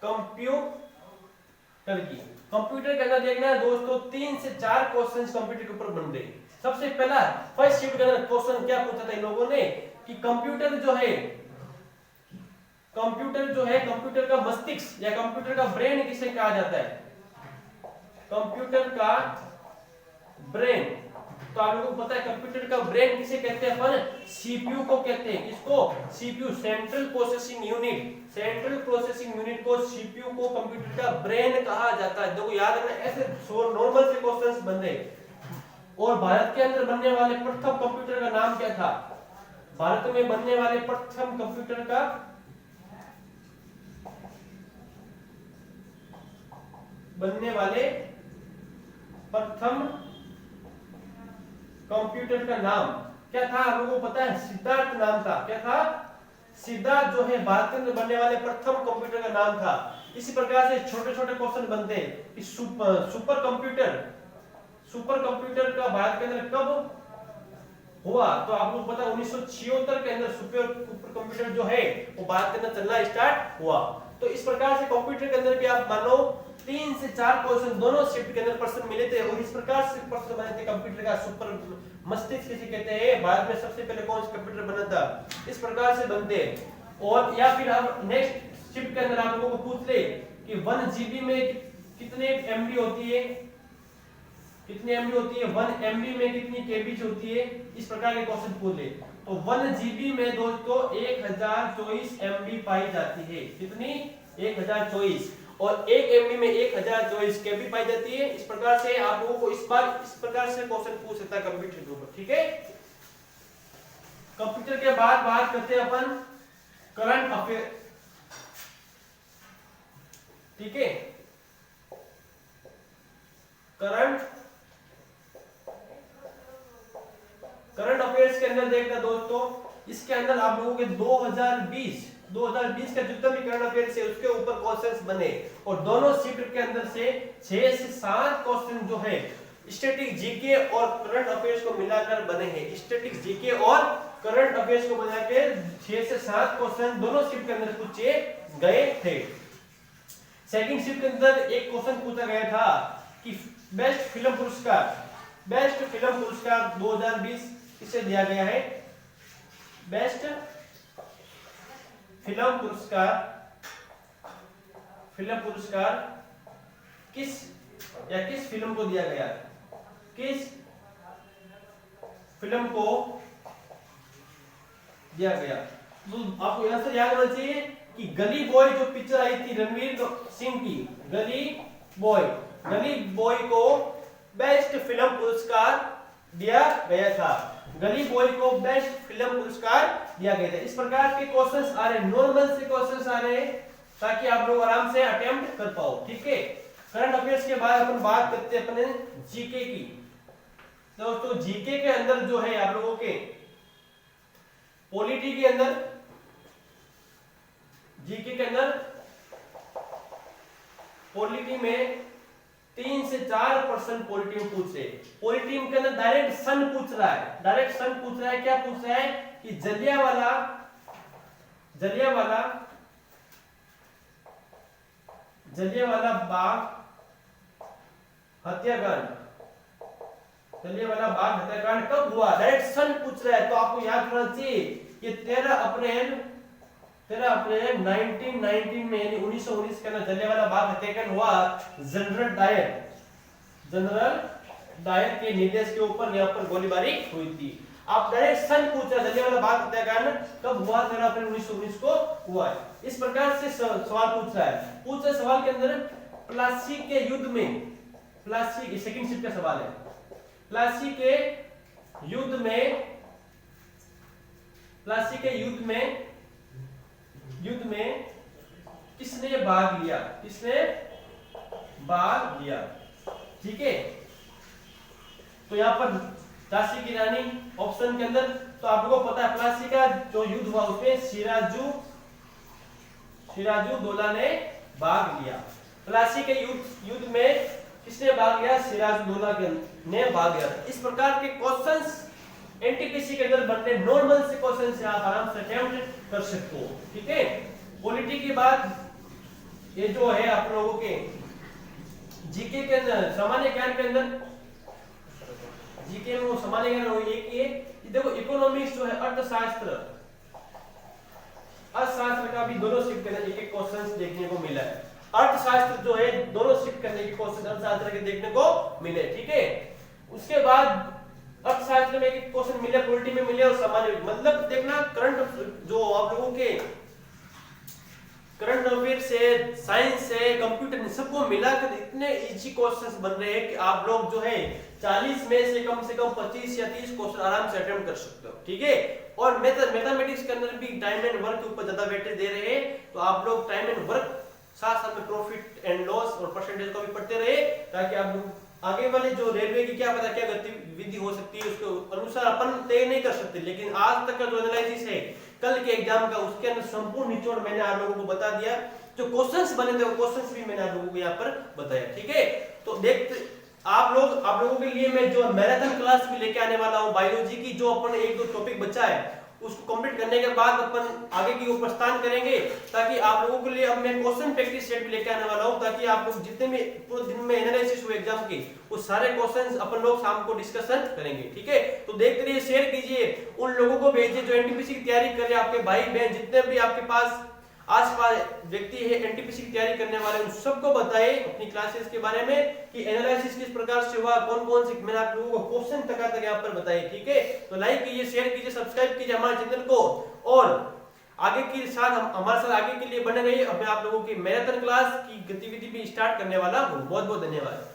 कंप्यूटर की। कंप्यूटर के अंदर देखना है दोस्तों 3 से 4 क्वेश्चंस कंप्यूटर के ऊपर बन रहे। सबसे पहला फर्स्ट शिफ्ट के अंदर क्वेश्चन क्या पूछा था इन लोगों ने कि कंप्यूटर कंप्यूटर का मस्तिष्क या कंप्यूटर का ब्रेन किसे कहा जाता है, कंप्यूटर का ब्रेन। तो आप लोगों को पता है कंप्यूटर का ब्रेन किसे कहते हैं, अपन सीपीयू को कहते हैं। किसको, CPU, central processing unit. Central processing unit को, सीपीयू को कंप्यूटर का ब्रेन कहा जाता है। देखो याद रखना, ऐसे नॉर्मल से क्वेश्चंस बन रहे। और भारत के अंदर बनने वाले प्रथम कंप्यूटर का नाम क्या था, भारत में बनने वाले प्रथम कंप्यूटर का नाम क्या था, आप लोगों को पता है, सिद्धार्थ नाम था। क्या था, सिद्धार्थ जो है भारत के अंदर बनने वाले प्रथम कंप्यूटर का नाम था। इसी प्रकार से छोटे छोटे क्वेश्चन बनते हैं कि सुपर कंप्यूटर का भारत के अंदर कब हुआ, तो आप लोग पता 1976 के अंदर सुपर कंप्यूटर जो है वो भारत के अंदर चलना स्टार्ट हुआ। तो इस प्रकार से कंप्यूटर के अंदर भी आप मानो 3 से 4 क्वेश्चन दोनों शिफ्ट के अंदर प्रश्न मिले थे, और इस प्रकार से प्रश्न बने थे। कंप्यूटर का सुपर मस्तिष्क किसे कहते हैं, भारत में सबसे पहले कौन सा कंप्यूटर बना था, इस प्रकार से बनते हैं। और या फिर हम नेक्स्ट शिफ्ट के अंदर आप लोगों को पूछ ले कि 1 जीबी में कितने एमबी होती है, कितनी एमबी होती है, 1 एमबी में कितनी केबी होती है, इस प्रकार के क्वेश्चन पूछ ले। तो 1 जीबी में दोस्तों 1024 एमबी पाई जाती है। कितनी, 1024, और 1 एमबी में 1024 केबी पाई जाती है। इस प्रकार से आप लोगों को इस प्रकार से क्वेश्चन पूछ सकता है कंप्यूटर के ऊपर। ठीक है, कंप्यूटर के बाद बात करते हैं अपन करंट अफेयर। ठीक है, करंट अफेयर्स के अंदर देखना दोस्तों, इसके अंदर आप लोगों के 2020 का जितना भी करंट अफेयर्स है उसके ऊपर क्वेश्चंस बने, और दोनों शिफ्ट के अंदर से 6 से 7 क्वेश्चन जो है स्टैटिक जीके और करंट अफेयर्स को मिलाकर बने हैं। स्टैटिक जीके और करंट अफेयर्स को मिलाकर 6 से 7 क्वेश्चन दोनों शिफ्ट के अंदर पूछे गए थे। सेकंड शिफ्ट के अंदर एक क्वेश्चन पूछा गया था कि बेस्ट फिल्म पुरस्कार 2020 किसे दिया गया है, बेस्ट फिल्म पुरस्कार किस फिल्म को दिया गया, किस फिल्म को दिया गया। तो आपको यहां से याद होना चाहिए कि गली बॉय जो पिक्चर आई थी रणवीर सिंह की, गली बॉय को बेस्ट फिल्म पुरस्कार दिया गया था। गली बॉय को बेस्ट फिल्म पुरस्कार दिया गया था। इस प्रकार के क्वेश्चंस आ रहे, नॉर्मल से क्वेश्चंस आ रहे ताकि आप लोग आराम से अटेम्प्ट कर पाओ। ठीक है, करंट अफेयर्स के बाद अपन बात करते हैं अपने जीके की। दोस्तों जीके के अंदर जो है आप लोगों के पॉलिटी के अंदर, जीके के अंदर पॉलिटी में 3 से 4% पॉलिटी में पूछ रहे। पॉलिटी के अंदर डायरेक्ट सन पूछ रहा है, क्या पूछ रहा है कि जलियांवाला जलियांवाला बाग हत्याकांड, जलियांवाला बाग हत्याकांड कब हुआ? डायरेक्ट सन पूछ रहा है, तो आपको याद रखना चाहिए कि 13 अप्रैल 1919 में, यानी 1919 के अंदर जलियांवाला बाग हत्याकांड हुआ। जनरल डायर के निर्देश के ऊपर यहाँ पर गोलीबारी हुई थी। आप डायरेक्ट सन पूछ रहे, जलियांवाला बाग हत्याकांड कब हुआ? 13 अप्रैल 1919 को हुआ है। इस प्रकार से सवाल पूछ रहा है। पूछ रहे सवाल के अंदर प्लासी के युद्ध में, प्लासी सेकंड शिफ्ट का सवाल है, प्लासी के युद्ध में किसने भाग लिया? ठीक है, तो यहाँ पर प्लासी की रानी ऑप्शन के अंदर, तो आप लोगों को पता है प्लासी का जो युद्ध हुआ उसमें सिराजुद्दौला ने भाग लिया। प्लासी के युद्ध में किसने भाग लिया? सिराजुद्दौला ने भाग लिया। इस प्रकार के क्वेश्चंस एनटीपीसी के अंदर बनते, नॉर्मल से क्वेश्चन से आप आराम से अटेम्प्ट कर सकते हो। ठीक है, पॉलिटी के बाद ये जो है आप लोगों के जीके के अंदर, सामान्य ज्ञान के अंदर, जीके में वो सामान्य ज्ञान एक ये देखो, इकोनॉमिक्स जो है अर्थशास्त्र का भी दोनों शिफ्ट के अंदर एक क्वेश्चन देखने को मिला है। अर्थशास्त्र जो है दोनों शिफ्ट करने के क्वेश्चन अर्थशास्त्र के देखने को मिले। ठीक है, उसके बाद अर्थशास्त्र में एक क्वेश्चन मिले, पॉलिटी में मिले और सामान्य, मतलब देखना करंट जो आप लोगों के करंट अफेयर से, साइंस से, कंप्यूटर सबको मिलाकर इतने इजी क्वेश्चंस बन रहे हैं कि आप लोग जो है 40 में से कम 25 या 30 क्वेश्चन आराम से अटेम्प्ट कर सकते हो। ठीक है, और मैथमेटिक्स के अंदर भी टाइम एंड वर्क के ऊपर ज्यादा वेटेज दे रहे हैं, तो आप लोग टाइम एंड वर्क साथ साथ में प्रॉफिट एंड लॉस और परसेंटेज को भी पढ़ते रहे, ताकि आप लोग आगे वाले जो रेलवे की क्या पता क्या गतिविधि हो सकती है उसके अनुसार अपन तय नहीं कर सकते, लेकिन आज तक का जो एनालिसिस है कल के एग्जाम का, उसके अंदर संपूर्ण निचोड़ मैंने आप लोगों को बता दिया। जो क्वेश्चंस बने थे वो क्वेश्चंस भी मैंने आप लोगों को यहाँ पर बताया। ठीक है, तो देखते आप लोगों के लिए मैं जो मैराथन क्लास भी लेके आने वाला हूँ बायोलॉजी की, जो अपन एक दो टॉपिक बचा है उसको कंप्लीट करने के बाद अपन आगे की ओर प्रस्थान करेंगे, ताकि आप लोगों के लिए अब मैं क्वेश्चन प्रैक्टिस सेट भी लेके आने वाला हूं, ताकि आप लोग जितने भी पूरे दिन में एनालिसिस हुए एग्जाम की वो सारे क्वेश्चंस अपन लोग शाम को डिस्कशन करेंगे। ठीक है, तो देखते रहिए, शेयर कीजिए, उन लोगों को भेजिए जो एनटीपीसी की तैयारी कर रहे हैं, आपके भाई बहन जितने भी आपके पास आसपास व्यक्ति है एनटीपीसी की तैयारी करने वाले, उन सबको बताइए अपनी क्लासेस के बारे में कि एनालिसिस किस प्रकार से हुआ, कौन कौन से मैंने आप लोगों को क्वेश्चन तक यहाँ पर बताइए। ठीक है, तो लाइक कीजिए, शेयर कीजिए, सब्सक्राइब कीजिए हमारे चैनल को, और आगे के साथ हमारे साथ आगे के लिए बने रहिए। अब मैं आप लोगों की मैराथन क्लास की गतिविधि भी स्टार्ट करने वाला हूँ। बहुत बहुत धन्यवाद।